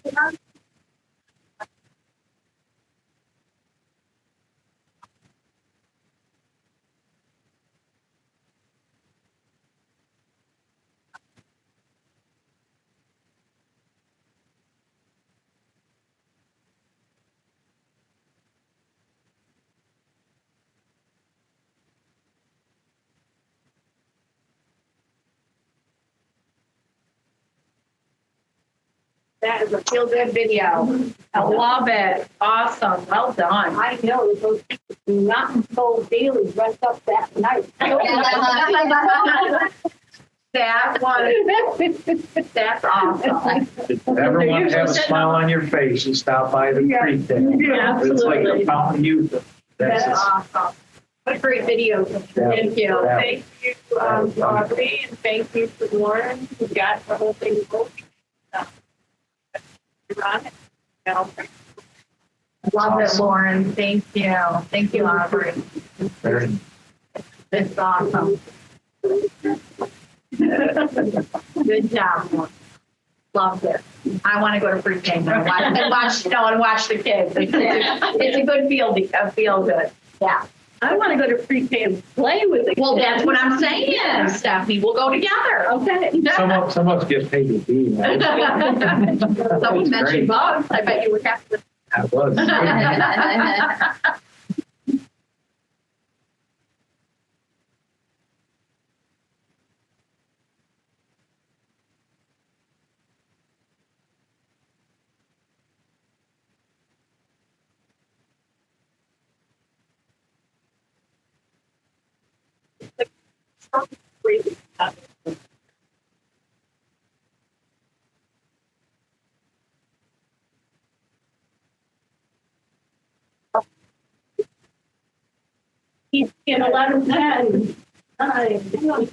That is a feel good video. I love it. Awesome. Well done. I know those people do not go daily dressed up that night. That one. That's awesome. Everyone have a smile on your face and stop by the creek there. Yeah, It's like absolutely. a fountain of youth. That's That's awesome. What a great video. Thank you. Yeah. Thank you, Audrey, and thank you to Lauren who got the whole thing going. You're on it. Love it, Lauren. Thank you. Thank you, Audrey. very It's awesome. Good job, Lauren. Loved it. I want to go to pre-K now and watch the kids. It's a good feel good. Yeah. I want to go to pre-K and play with the Well, kids. that's what I'm saying, Stephanie. We'll go together. Okay. Some of us get paid to be. Right? Someone That's mentioned great. bugs. I bet you were happy with That was. Crazy. He's in 11:10. Nine.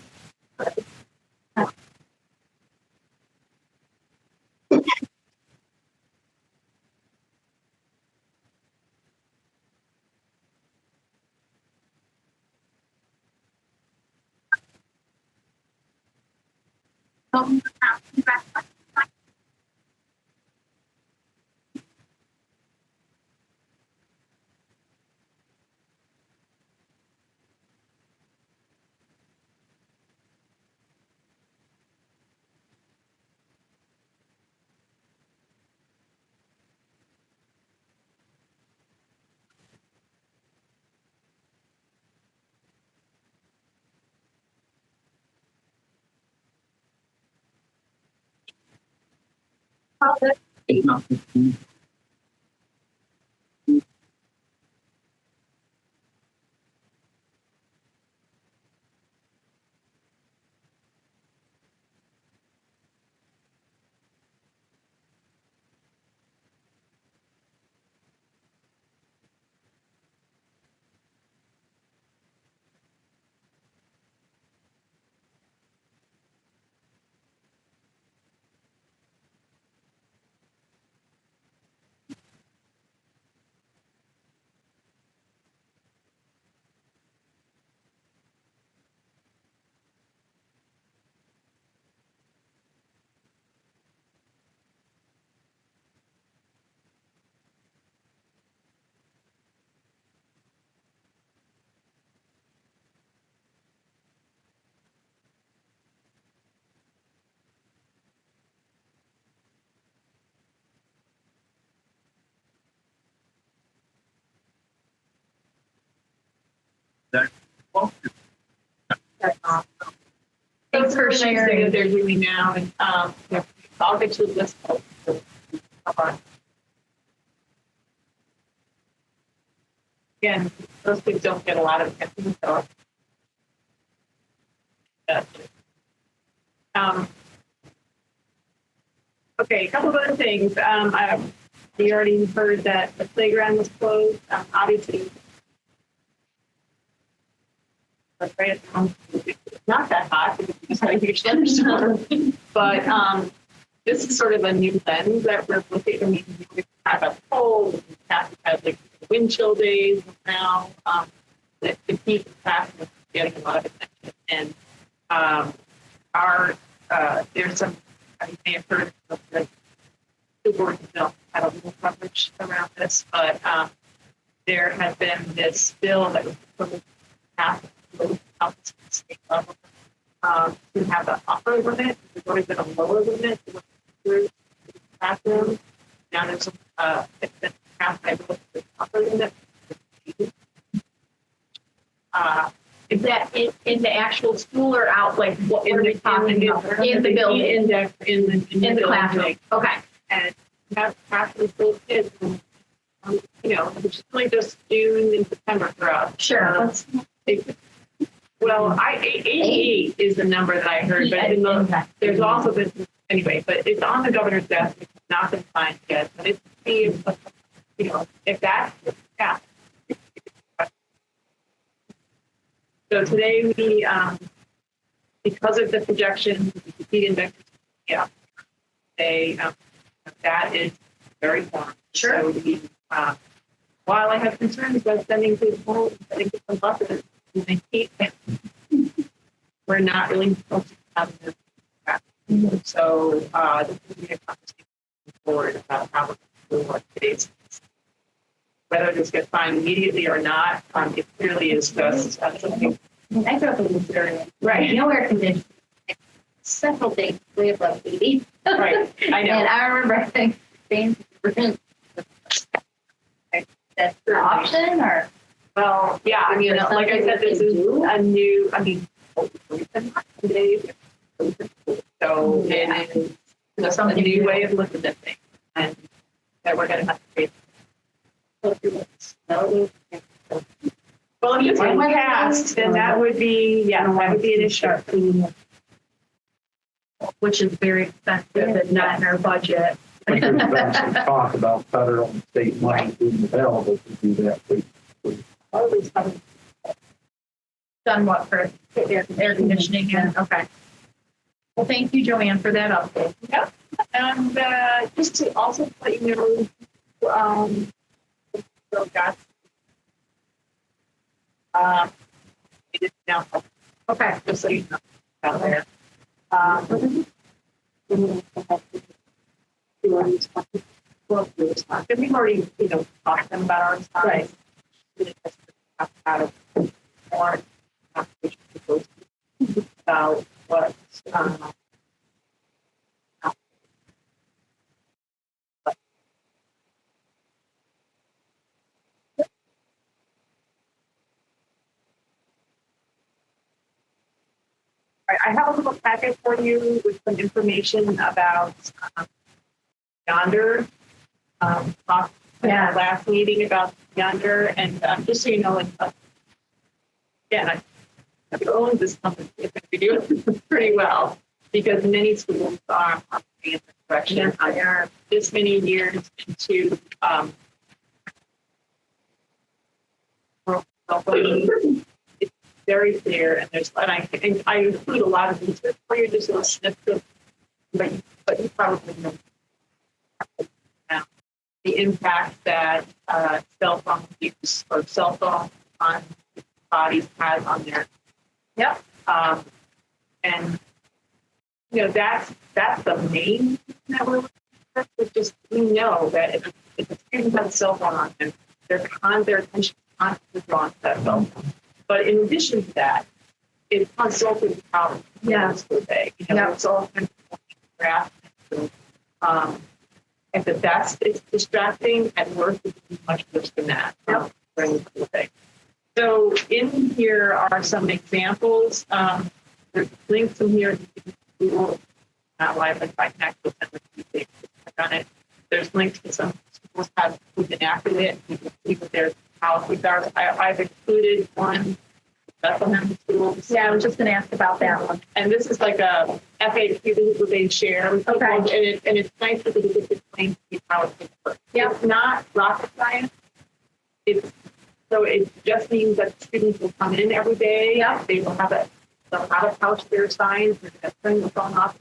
Thanks for sharing. That they're doing now, and I'll get you a list of. Again, those things don't get a lot of attention, so. Okay, a couple of other things. We already heard that the playground was closed. Obviously, but right at the moment, it's not that hot because we just had a huge thunderstorm. But this is sort of a new lens that we're looking at. I mean, we have a cold, we have like wind chill days now. The heat is getting a lot of attention. And there's some, I may have heard of the board bill had a little coverage around this, but there has been this bill that was proposed half of the state level to have an upper limit. There's always been a lower limit through the classroom. Now there's it's been half, I believe, the upper limit. Is that in the actual school or out, like what are we talking about? In the building? In the classroom. Okay. And that's actually still kids. And, it's really just June and September for us. Sure. Well, 88 is the number that I heard, but there's also been, anyway, but it's on the governor's desk. It's not been signed yet, but it's, if that, yeah. So today we, because of the projections, the heat index, yeah, that is very warm. Sure. So we, while I have concerns about sending to the home, sending to some buses, the heat, we're not really supposed to have this. So this will be a conversation forward about how we're going to do what today's. Whether this gets signed immediately or not, it clearly is just something. I grew up in this area. Right. Nowhere conditions. Several days way above 80. Right. I know. And I remember saying, that's the option or? Well, yeah, I mean, like I said, this is a new, days. So it is a new way of looking at things and that we're going to have to face. Well, if it's passed, then that would be, that would be an issue. Which is very expensive and not in our budget. But there's been some talk about federal and state money being available to do that. Always having Done what for air conditioning and okay. Well, thank you, Joanne, for that update. Yep. And just to also let you know, so got it is now okay, just so you know out there. And we've already, talked to them about our size. Out of more about what I have a little packet for you with some information about Yonder. Talked in our last meeting about Yonder, and just so you know, again, I own this company. It's going to be doing pretty well because many schools are in this direction. I are this many years into it's very clear, and I include a lot of research for you, just a snippet, but you probably know the impact that cell phone use or cell phone on bodies has on their. Yep. And that's the main that we're looking at. It's just we know that if a student has a cell phone on them, their attention is constantly drawn to that cell phone. But in addition to that, it's consulting problems. Yeah. It's all kind of graph. At the best, it's distracting. At worst, it's much worse than that. Yep. So in here are some examples. There's links in here. Not live, but if I can actually send them to you, click on it. There's links to some schools who've enacted it. You can see what their policies are. I've included one. Bethlehem schools. Yeah, I was just gonna ask about that one. And this is like a FAQ that they share with people. Okay. And it's nice because it just explains to you how it works. Yeah. It's not rocket science. So it just means that students will come in every day. Yeah. They'll have a pouch their signs. They're going to turn the phone off.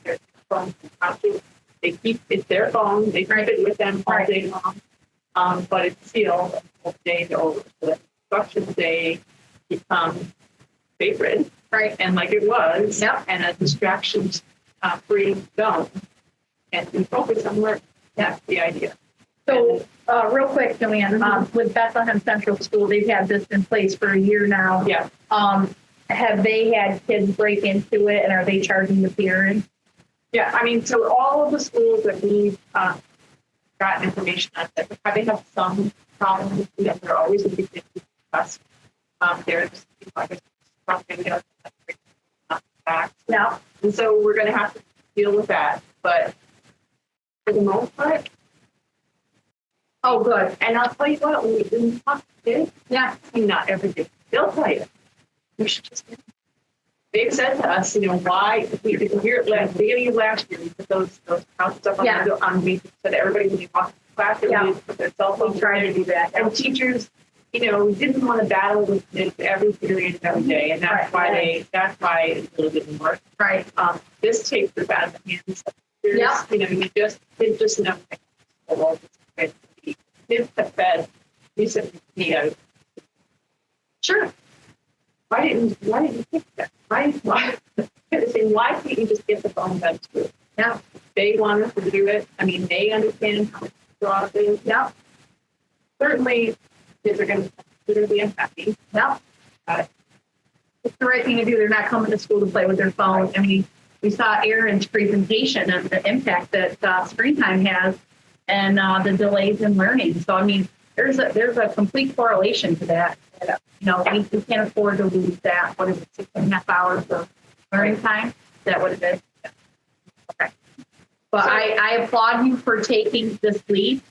Their phone pouches. They keep it's their phone. They keep it with them all day long. But it's still a whole day over. So that instruction day become sacred, Right. and like it was, Yep. and a distractions free zone, and we focus on learning. That's the idea. So, real quick, Joanne, with Bethlehem Central School, they've had this in place for a year now. Yeah. Have they had kids break into it, and are they charging the parents? Yeah, I mean, so all of the schools that we've gotten information on, that they have some problems, that they're always going to be discussed. There's like facts. Yeah. And so we're going to have to deal with that. But for the most part, Oh, good. and I'll tell you what, when we talk to kids, Yeah. I mean, not every day, they'll tell you. You should just. They've said to us, why, if we hear it last, beginning of last year, we put those house stuff on, Yeah. we said everybody when you walk to class, they Yeah. would put their cell phone. We try to do that. And teachers, didn't want to battle with it every period every day, and that's Right. that's why it really didn't work. Right. This takes it out of the hands of teachers. Yeah. They just know. Kids have fed recently. Sure. Why didn't you pick that? Why can't you just get the phone back to it? Yeah. They want us to do it. I mean, they understand how much draw it is. Yeah. Certainly, kids are going to be unhappy. Yeah. It's the right thing to do. They're not coming to school to play with their phone. I mean, we saw Aaron's presentation of the impact that screen time has and the delays in learning. So, I mean, there's a complete correlation to that. We can't afford to lose that. What is it, 6.5 hours of learning time? Is that what it is? Okay. But I applaud you for taking this lead.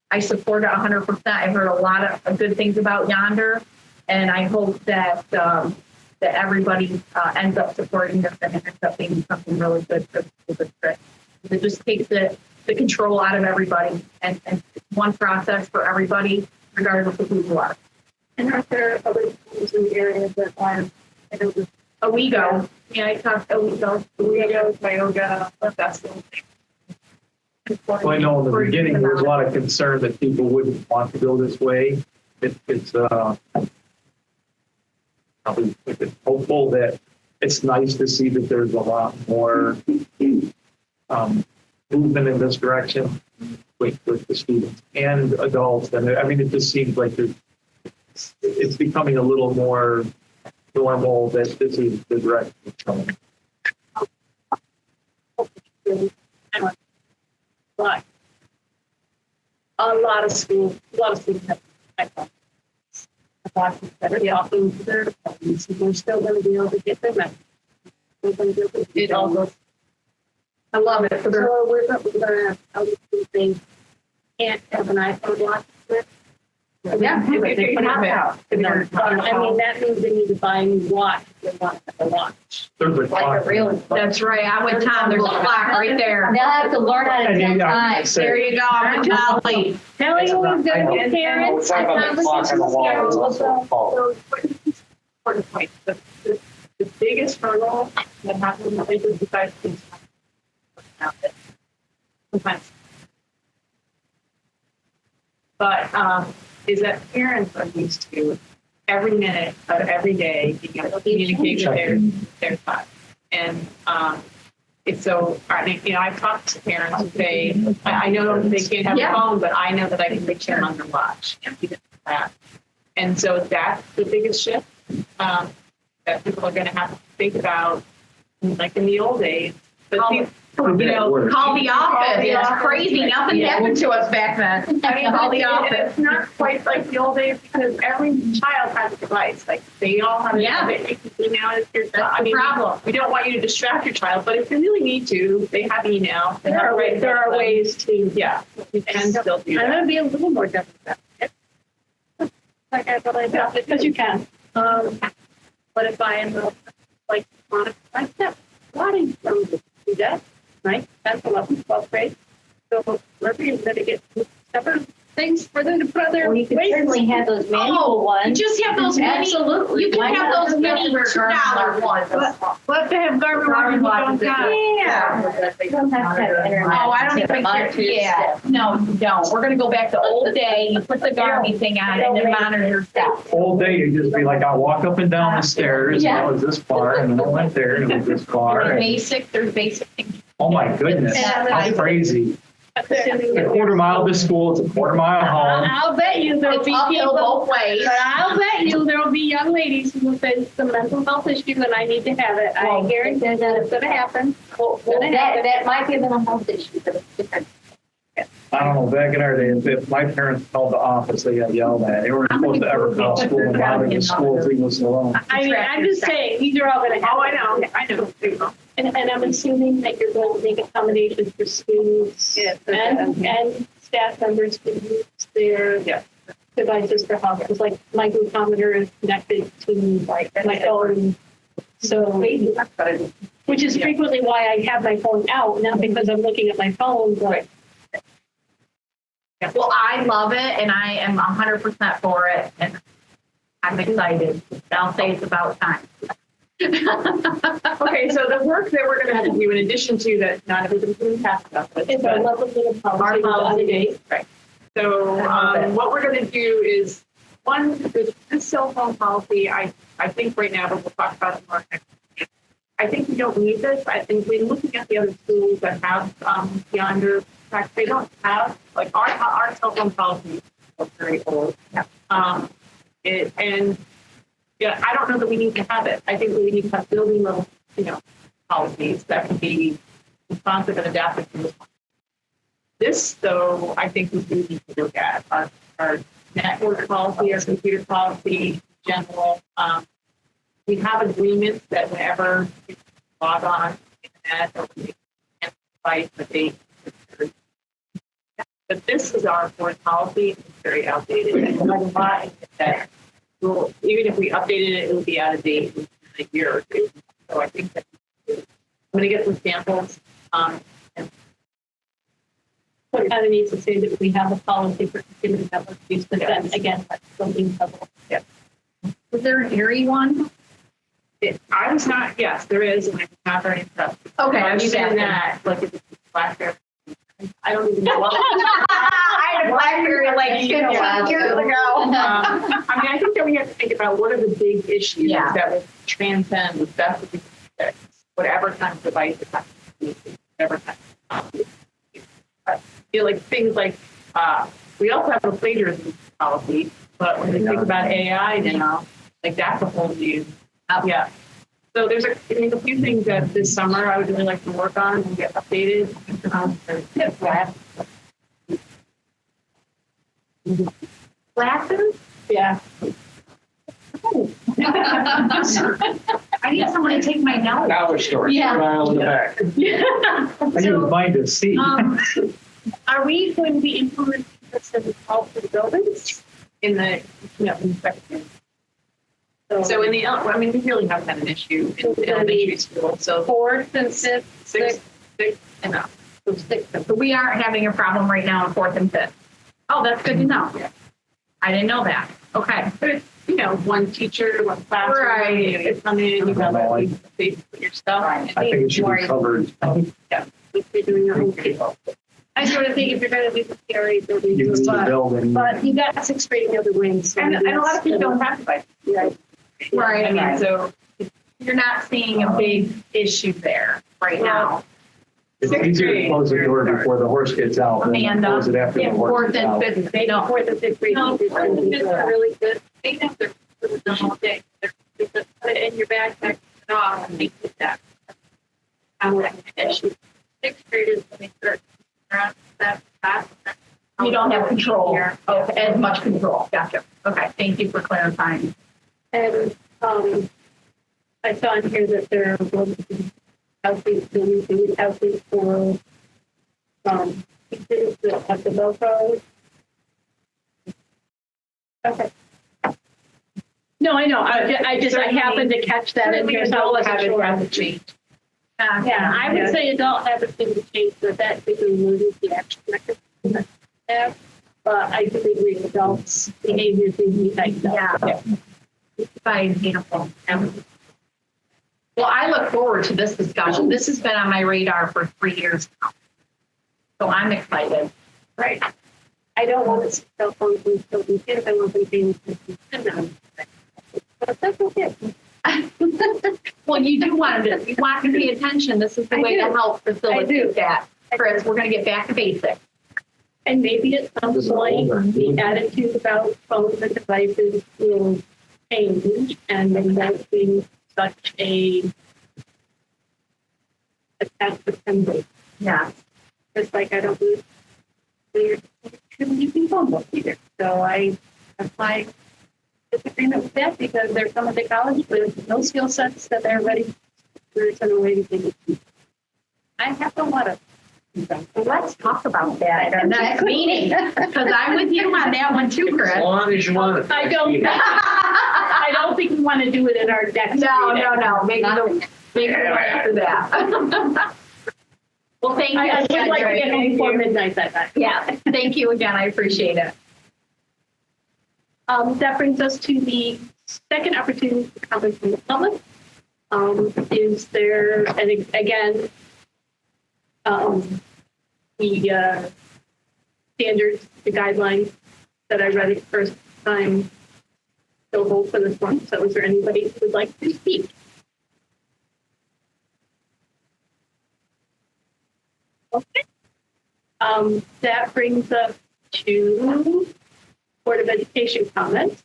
I support it 100%. I've heard a lot of good things about Yonder, and I hope that everybody ends up supporting this and it ends up being something really good for the district. It just takes the control out of everybody, and it's one process for everybody, regardless of who you are. And are there other schools in the area that are, Owego. Yeah, I talked Owego, Tioga, that's the thing. Well, I know in the beginning, there was a lot of concern that people wouldn't want to go this way. It's probably hopeful that it's nice to see that there's a lot more movement in this direction with the students and adults. And I mean, it just seems like it's becoming a little more normal that this is the direction it's going. But a lot of students have iPhones. That are talking to their phones, and they're still going to be able to get their message. It all goes. I love it. So we're going to have things. Can't have an iPhone watch. Yeah, If they put it out. I mean, that means they need to buy a new watch if they want a watch. There's a Like clock. a real. That's right. I'm with Tom. There's a clock right there. They'll have to learn how to And set yeah, time. There you go. I'm with Holly. Telling you what good with parents. Talk about the clock on the wall, it's also a call. Important point. The biggest hurdle that happens in the besides things sometimes. But is that parents are used to every minute of every day being able to communicate with their child. And it's so, I mean, I've talked to parents who say, I know they can't have a phone, but I know that I can reach them on their watch and keep it that. And so that's the biggest shift that people are going to have to think about, like in the old days. But call the office. It's crazy. Nothing happened to us back then. I mean, Call the and office. it's not quite like the old days because every child has a device. Like they all have a Yeah. device. Now it's your That's I the mean, problem. we don't want you to distract your child, but if you really need to, they have email. They have There are ways to. Yeah, you can still do I'm that. gonna be a little more definite. Like I thought I got it, because you can. But if I am like on a step, plotting from the death, right? 10th, 11th, 12th grade. So wherever you're gonna get separate things for them to put on their Or you could weights. certainly have those manual Oh, you ones. just have those mini. Absolutely. You can Why have not? those mini $2 ones. What they have garbage ones you don't have. Yeah. You don't have to have internet. Oh, I don't to even care. monitor your Yeah, step. no, you don't. We're gonna go back to old day. You put the Garmin thing on and then monitor your steps. Whole day, you'd just be like, I walk up and down the stairs, and it was this far, and then I went there, and it was this far. and- There's basic things. Oh my goodness, how crazy. A quarter mile to school, it's a quarter mile home. I'll bet you there'll It's be uphill people, both ways. but I'll bet you there'll be young ladies who will say it's a mental health issue and I need to have it. I guarantee it's gonna happen. Well, that might be a mental health issue, but it's different. I don't know, back in our day, if my parents called the office, they got yelled at. They weren't supposed to ever call school and bother the school, leave us alone. I mean, I'm just saying, these are all gonna happen. Oh, I know. And I'm assuming that you're going to make accommodations for students Yes, and staff members to use their Yeah. devices for help. Because like my glucometer is connected to my phone. So, which is frequently why I have my phone out, not because I'm looking at my phone, but Well, I love it and I am 100% for it and I'm excited. I'll say it's about time. Okay, so the work that we're gonna have to do in addition to that, not everybody's going to pass stuff, but it's a lovely little our policy. policy. Right. So what we're going to do is, one, this cell phone policy, I think right now, but we'll talk about it more next week. I think we don't need this. I think we're looking at the other schools that have yonder, in fact, they don't have, like our cell phone policy is very old. And yeah, I don't know that we need to have it. I think we need to have building level, policies that can be responsive and adaptive to this. This, though, I think we do need to look at our network policy, our computer policy, in general. We have agreements that whenever you log on the internet or we can device that they. But this is our board policy. It's very outdated. And there's a lot in it that will, even if we updated it, it will be out of date in a year or two. So I think that I'm going to get some samples. And So it kind of needs to say that we have a policy for computer network use, but then again, that's building level. Was there an Erie one? I was not, yes, there is, and I'm not very impressed. Okay, I'm just Even asking. that, like, if it's BlackBerry, I don't even know what. I had a BlackBerry like 15 years ago. I mean, I think that we have to think about what are the big issues Yeah. that will transcend the best of the fix, whatever kind of device it has to be, whatever kind of. Like things like, we also have a plagiarism policy, but when we think about AI now, like that's a whole new, yeah. So there's a few things that this summer I would really like to work on and get updated. Glasses? Yeah. I need someone to take my notes. Dollar store. Yeah. Right on the back. I use mine to see. Are we going to be implementing this in all of the buildings? In the, in section. So in the, I mean, we really haven't had an issue in elementary school, so Fourth and fifth, six, and up. so sixth. But we aren't having a problem right now in 4th and 5th. Oh, that's good to know. Yeah. I didn't know that. Okay. But it's, one teacher, one classroom. Right. You come in, you got to put your stuff. Right. I think it should be covered. If you're doing your own people. I sort of think if you're going to do the theory, they'll be You need the building. but you got 6th grade in the other wings. So And a lot of people don't have devices. Right. Right. I mean, Right. so You're not seeing a big issue there right now. It's easier to close the door before the horse gets out than to Amanda, close it after the in horse 4th gets and out. 5th, they don't. 4th and 5th grade. No, teachers 4th and 5th are really good. They have their all day. They're just put it in your backpack and off and they keep that. I would issue. Sixth graders, when they start, that. You don't have control, Yeah. as much control. Gotcha. Okay, thank you for clarifying. And, I saw in here that there will be outreach, outreach for, teachers at the Velcro. Okay. No, I know, I happened to catch that in here, so I wasn't sure. Yeah, I would say adult habits can be changed, but that could be the action record. Have, but I do agree adults' behaviors need to be tightened up. Yeah. By example. Well, I look forward to this discussion. This has been on my radar for 3 years now. So I'm excited. Right. I don't want to see cell phones when children kids. I want them being but that's okay. Well, you do want to, you want to pay attention. This is the I way do. to help I do. facilitate that. Chris, we're going to get back to basics. And maybe at some point, the attitude about phones and devices will change, and there won't be such a attachment to Yeah. It's like I don't use weird using phone books either. So that's my disagreement with that because they're coming to college with no skill sets that they're ready to send away to think. I have a lot of. Well, let's talk about that at our next meeting, because I'm with you on that one too, Chris. As long as you want it. I don't think we want to do it at our next No, meeting. no. Maybe after that. Well, thank you. I would again, like to Greg. get home Thank before you. midnight that night. Yeah, thank you again. I appreciate it. That brings us to the second opportunity to comment from the public. Is there, and again, the standards, the guidelines that I read it first time still hold for this one. So is there anybody who would like to speak? Okay. That brings us to Board of Education comments.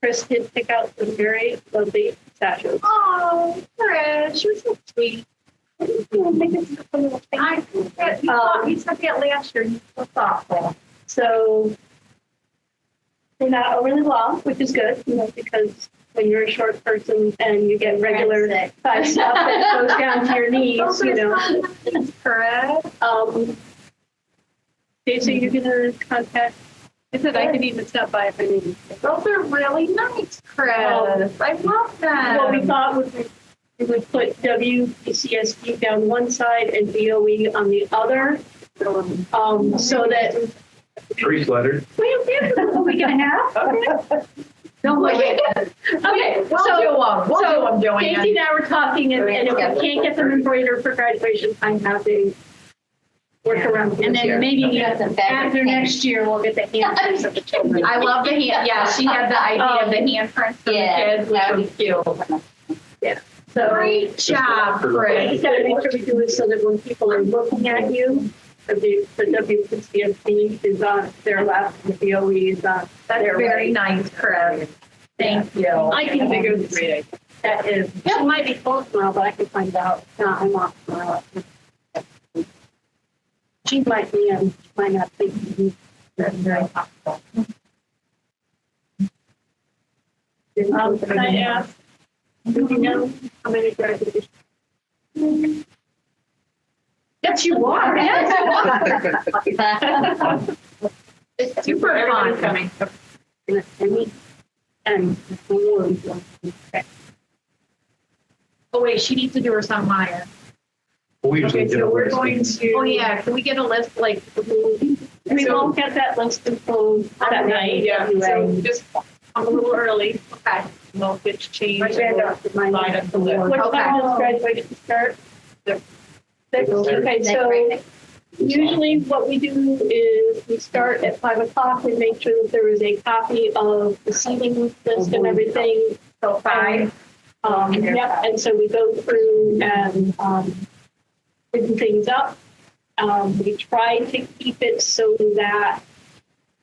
Chris did pick out some very lovely statues. Oh, Chris, you're so sweet. I you said that last year. You're so thoughtful. So they're not overly long, which is good, because when you're a short person and you get regular size stuff that goes down to your knees, Correct. So you're gonna contact. I said I could even stop by if I needed. Those are really nice, Chris. I love them. What we thought was we would put WPCSD down one side and BOE on the other, so that. 3 letters. A week and a half. Okay. Don't look at it. Okay, We'll do them, Joanne. Casey and I were talking, and if we can't get them embroidered for graduation, I'm happy. Work around. And then maybe after next year, we'll get the handprints of the children. I love the hand. Yeah, she had the idea of the handprints for the kids, which was cute. So Great job, we Chris. gotta make sure we do it so that when people are looking at you, the WPCSD is on their left, and the BOE is on That's their very right. nice, Chris. Thank you. I can figure this out. That is, she might be close tomorrow, but I can find out. No, I'm off tomorrow. She might be, and she might not think. That's very possible. Can I ask, do you know how many graduations? Yes, you are. Yes, you are. It's super fun coming. And Oh, wait, she needs to do her song Maya. We usually okay, get so a we're list. going to. Oh, yeah, can we get a list, like, We won't get that list until that night. Yeah, so just I'm a little early. Okay. We'll get changed. My granddaughter Line up the list. What Okay. time does graduation start? Six. Okay, so usually what we do is we start at 5:00 and make sure that there is a copy of the seating list and everything. So 5. Yeah, and so we go through and open things up. We try to keep it so that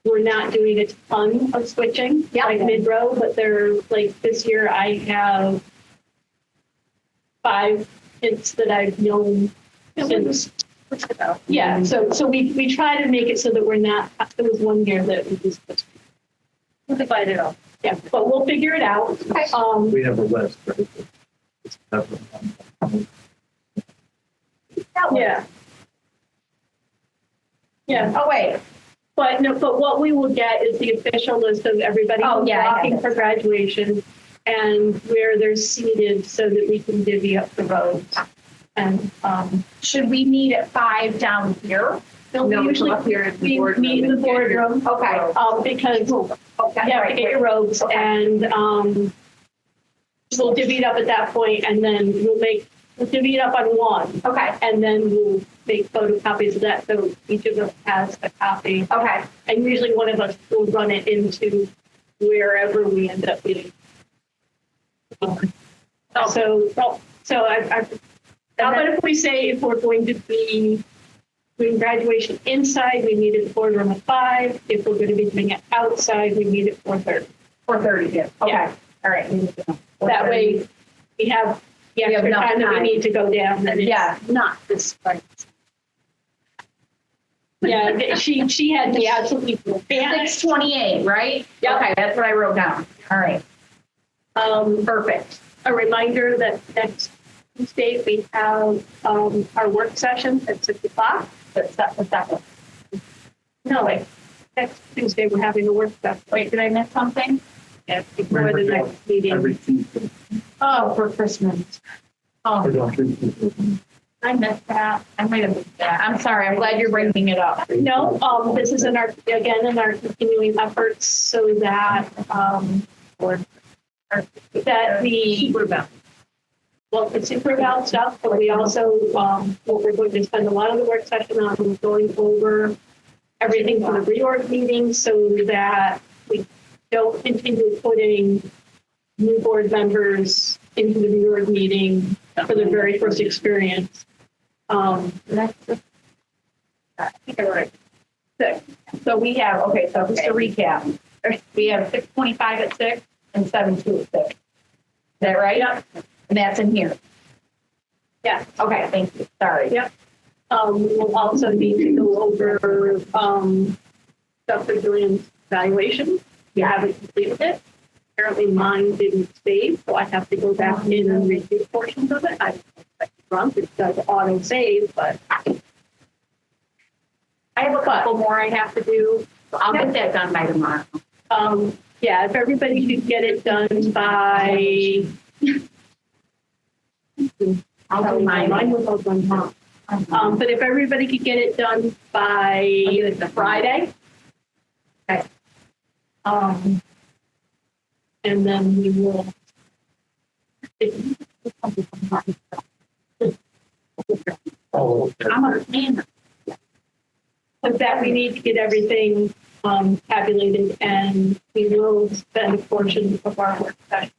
we're not doing a ton of switching, like mid-row, but they're like this year I have 5 kids that I've known since. Yeah, so we try to make it so that we're not, there was one year that we just. We'll divide it up. Yeah, but we'll figure it out. We have a list, right? It's definitely- Yeah. Yeah, Oh, wait. but no, but what we will get is the official list of everybody Oh, who's yeah, I have walking it. for graduation and where they're seated so that we can divvy up the roads. And, Should we meet at 5 down here? no, we usually up here in the we boardroom meet in the and get your- boardroom. Okay. Because Okay. you have to get your robes Okay. and, we'll divvy it up at that point and then we'll divvy it up on one. Okay. And then we'll make photocopies of that, so each of us has a copy. Okay. And usually one of us will run it into wherever we end up meeting. So how about if we say if we're going to be doing graduation inside, we meet in the boardroom at 5. If we're going to be doing it outside, we meet at 4:30. 4:30, yeah. Okay. Yeah. All right. That way we have the have extra enough time that we time. need to go down. And it's Yeah. not this right. Yeah, she had me absolutely panicked. 6:28, right? Yep. Okay, that's what I wrote down. All right. Perfect. A reminder that next Tuesday we have our work session at 6 o'clock. That's the second. No, wait. Next Tuesday we're having a work session. Wait, did I miss something? Yes, before the next meeting. Every Tuesday. Oh, for Christmas. We're Oh, doing 3 Tuesdays. I missed that. I might have missed that. I'm sorry. I'm glad you're bringing it up. No, this is in our continuing efforts so that, that the, well, it's super about stuff, but we also, what we're going to spend a lot of the work session on is going over everything for the reorg meeting so that we don't continue putting new board members into the reorg meeting for the very first experience. That's I think I wrote 6. So we have, okay, so just to recap, we have 6:25 at 6 and 7:2 at 6. Is that right? Yep. And that's in here. Yeah. Okay, thank you. Sorry. Yep. We'll also need to go over, stuff for Julian's evaluation. We haven't completed it. Apparently mine didn't save, so I have to go back in and redo portions of it. I expect it runs, it does auto save, but I have a couple more I have to do. So I'll get that done by tomorrow. Yeah, if everybody could get it done by, I'll do mine. mine was all done tomorrow. But if everybody could get it done by Friday. Okay. And then we will. Oh, okay. I'm a fan. With that, we need to get everything tabulated and we will spend a portion of our work session.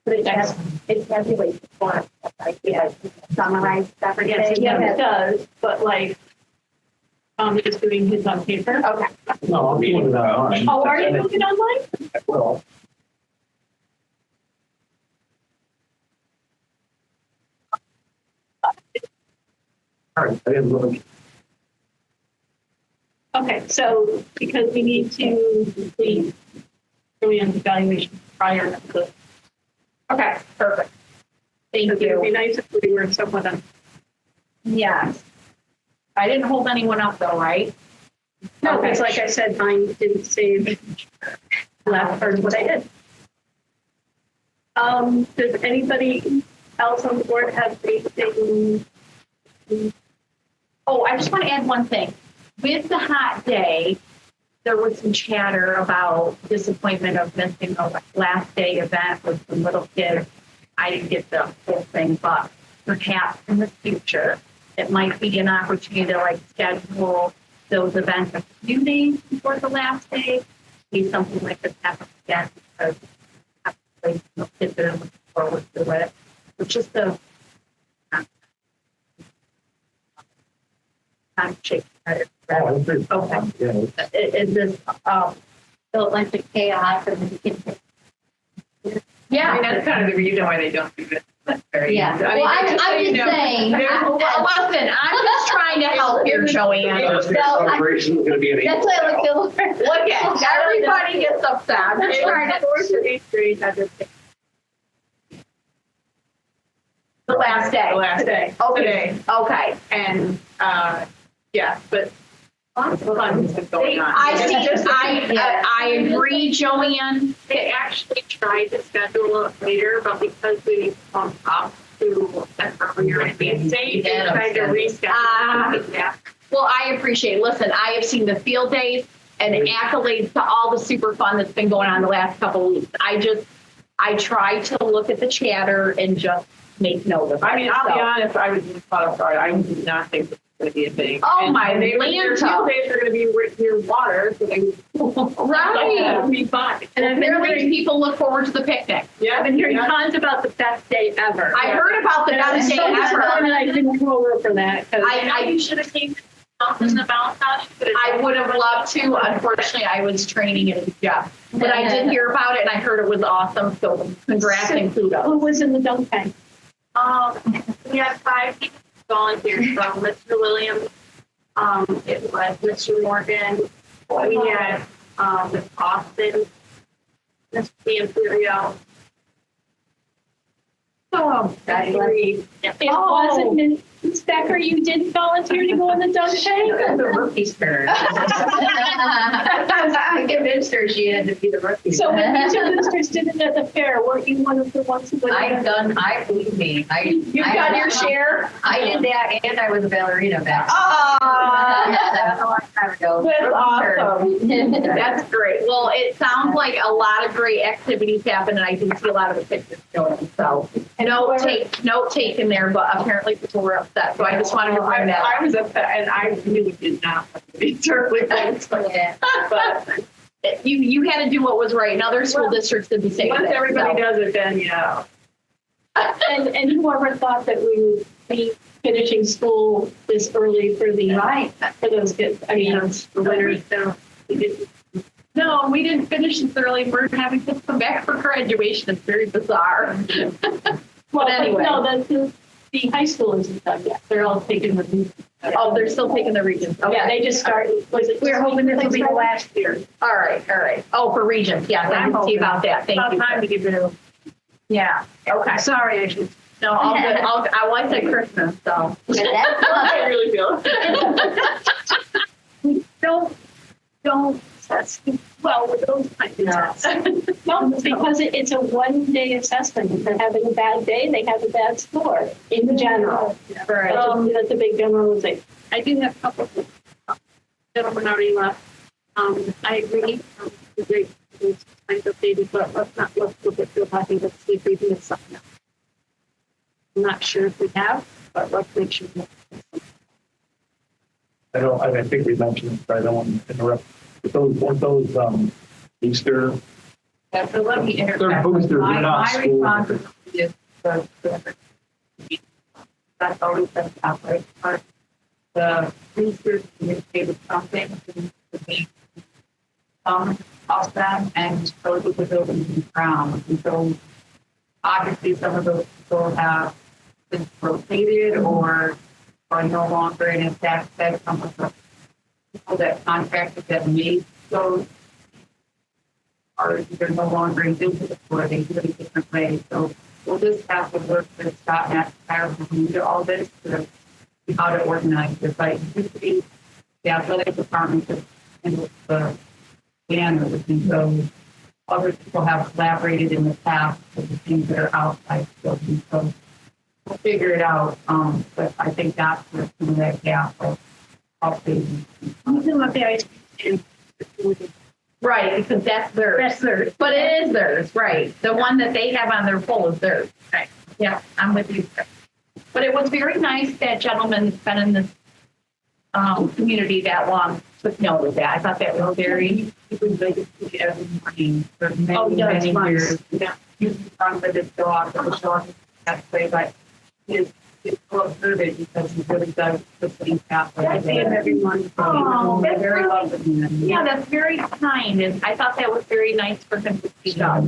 But it's tabulated for us, right? Yeah. Summarize everything. Yeah, it does, but like, Tom is doing his on paper. Okay. No, I'm doing it online. Oh, are you doing it online? Well. All right, I didn't look. Okay, so because we need to complete Julian's evaluation prior to the. Okay, perfect. Thank It would be you. nice if we were somewhat on. Yes. I didn't hold anyone up though, right? No, Okay. because like I said, mine didn't save last part of what I did. Does anybody else on the board have anything? Oh, I just want to add one thing. With the hot day, there was some chatter about disappointment of missing the last day event with the little kids. I didn't get the whole thing, but perhaps in the future, it might be an opportunity to like schedule those events a few days before the last day. Be something like this happens again because kids are looking forward to it. It's just a time shaking. Oh, I'm pretty. Okay. Yeah. Is this, felt like the chaos and the kids. I Yeah. mean, that's kind of the reason why they don't do this Yeah, I mean, well, I'm just so you just know, saying, Well, listen, I'm just trying to help here, Joanne. Thursday celebration is gonna be an that's why I look the. Look at, everybody gets upset. I'm just trying to. The last day. The last day. Okay, okay. And, yeah, but lots of fun has been going on. I agree, Joanne. They actually tried to schedule it later, but because we bumped up to an earlier advance date, they tried to reschedule. Yeah. Well, I appreciate it. Listen, I have seen the field days and accolades to all the super fun that's been going on the last couple of weeks. I try to look at the chatter and just make note of it. I mean, I'll be So- honest, I was just caught off guard. I did not think this was going to be a thing. Oh, And my they were, their Lanta. field days are going to be near water, so they Right. would be fine. And apparently people look forward to the picnic. Yeah, I've been hearing yeah. tons about the best day ever. I heard about the best day ever. And I didn't go over for that. 'Cause I you should have came to something about that. I would have loved to. Unfortunately, I was training at a job. But I did hear about it and I heard it was awesome. So congrats and Who kudos. was in the dunk tank? We had 5 people volunteers from Mr. Williams. It was Mr. Morgan. We had, Miss Austin, Mr. Imperial. Oh, That's three. It wasn't Ms. Becker, you didn't volunteer to go in the dunk tank? The rookie spirit. I convinced her she had to be the rookie. So when you two ministers did it at the fair, weren't you one of the ones who went? Believe me, You've got your share? I did that and I was a ballerina back. Ah, That's a long time ago. that's awesome. Rookie shirt. That's great. Well, it sounds like a lot of great activities happen and I do see a lot of the pictures going. So note taken there, but apparently people were upset. So I just wanted to bring that up. I was upset, and I really did not want to be terribly thankful. Yeah. But You had to do what was right. And other school districts did the same once thing. everybody so. does it, then, you know. And whoever thought that we would be finishing school this early for the, for those kids, I mean, The winners, so we didn't. No, we didn't finish this early. We're having to come back for graduation. It's very bizarre. well, anyway. no, the high schoolers and stuff, yeah, they're all taking the. Oh, they're still taking the regions. Okay. Yeah, they just started, was it? We're hoping this will be the last year. All right. Oh, for regions. Yes, I can see about that. Thank About you. time to get rid of. Yeah. Okay. Sorry, I should. No, all good. I like that Christmas, so. I really feel. Don't test well with those kinds of tests. No, because it's a one-day assessment. If they're having a bad day, they have a bad score in general. Right. That's a big generalization. I do have a couple of gentlemen already left. I agree. The great kinds of data, but let's not look at the body. Let's see if we can get something else. I'm not sure if we have, but let's make sure. I think we mentioned it, but I don't want to interrupt. But those Easter, Yeah, so let me they're interject. boosters, they're not My school. responsibility is the that's always been the operating part. The research communicated something to be off them and go to the buildings and ground. And so obviously some of those people have been rotated or are no longer in a staff set. Some of the people that contracted that made those are either no longer in business or they do it a different way. So we'll just have to work with Scott McIntyre who do all this to see how to organize this. Like usually the athletic department and the banners, and so other people have collaborated in the past with the things that are outside the building. So we'll figure it out. But I think that's where some of that gap of savings. Even with the ice cream. Right, because that's theirs. That's theirs. But it is theirs, right. The one that they have on their pole is theirs. Right. Yeah, I'm with you. But it was very nice that gentleman that's been in this community that long took note of that. I thought that was very. He was like every morning for many, Oh, yeah, it's many nice. years. Yeah. He was in front of his dog, the dog that way, but his so observant because he really does the same path. I see him every morning. Oh, that's very really- lovely. Yeah, that's very kind, and I thought that was very nice for him to speak up.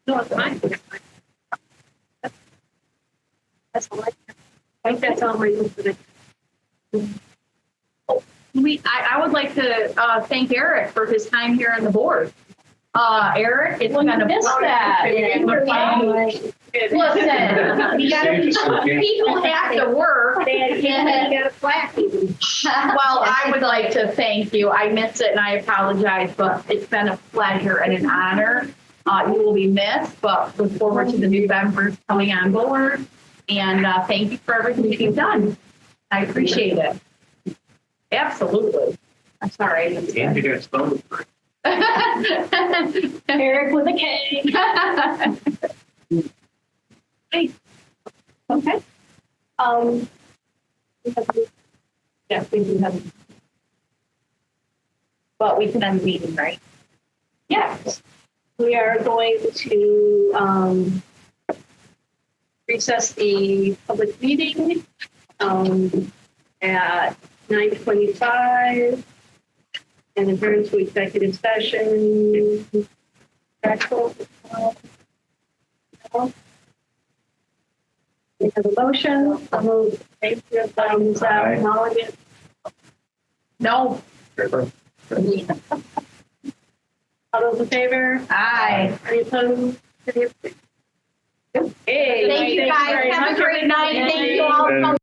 No, it's mine. That's all I think that's all my input. I would like to thank Eric for his time here on the board. Eric, it's been a Missed that. Listen, you gotta, people have to work. They got a plaque even. Well, I would like to thank you. I missed it and I apologize, but it's been a pleasure and an honor. You will be missed, but look forward to the new members coming on board. And thank you for everything that you've done. I appreciate it. Absolutely. I'm sorry. And you got spelled it correct. Eric with a K. Okay. Yes, we do have. But we can end the meeting, right? Yes. We are going to recess the public meeting at 9:25 and adjourn to executive session. Actual. We have a motion. Thank you. Aye. Mulligan. No. All those in favor? Aye. Any opposed? Any abstained? Hey, Thank you guys. very Have a much. great night. Thank you all.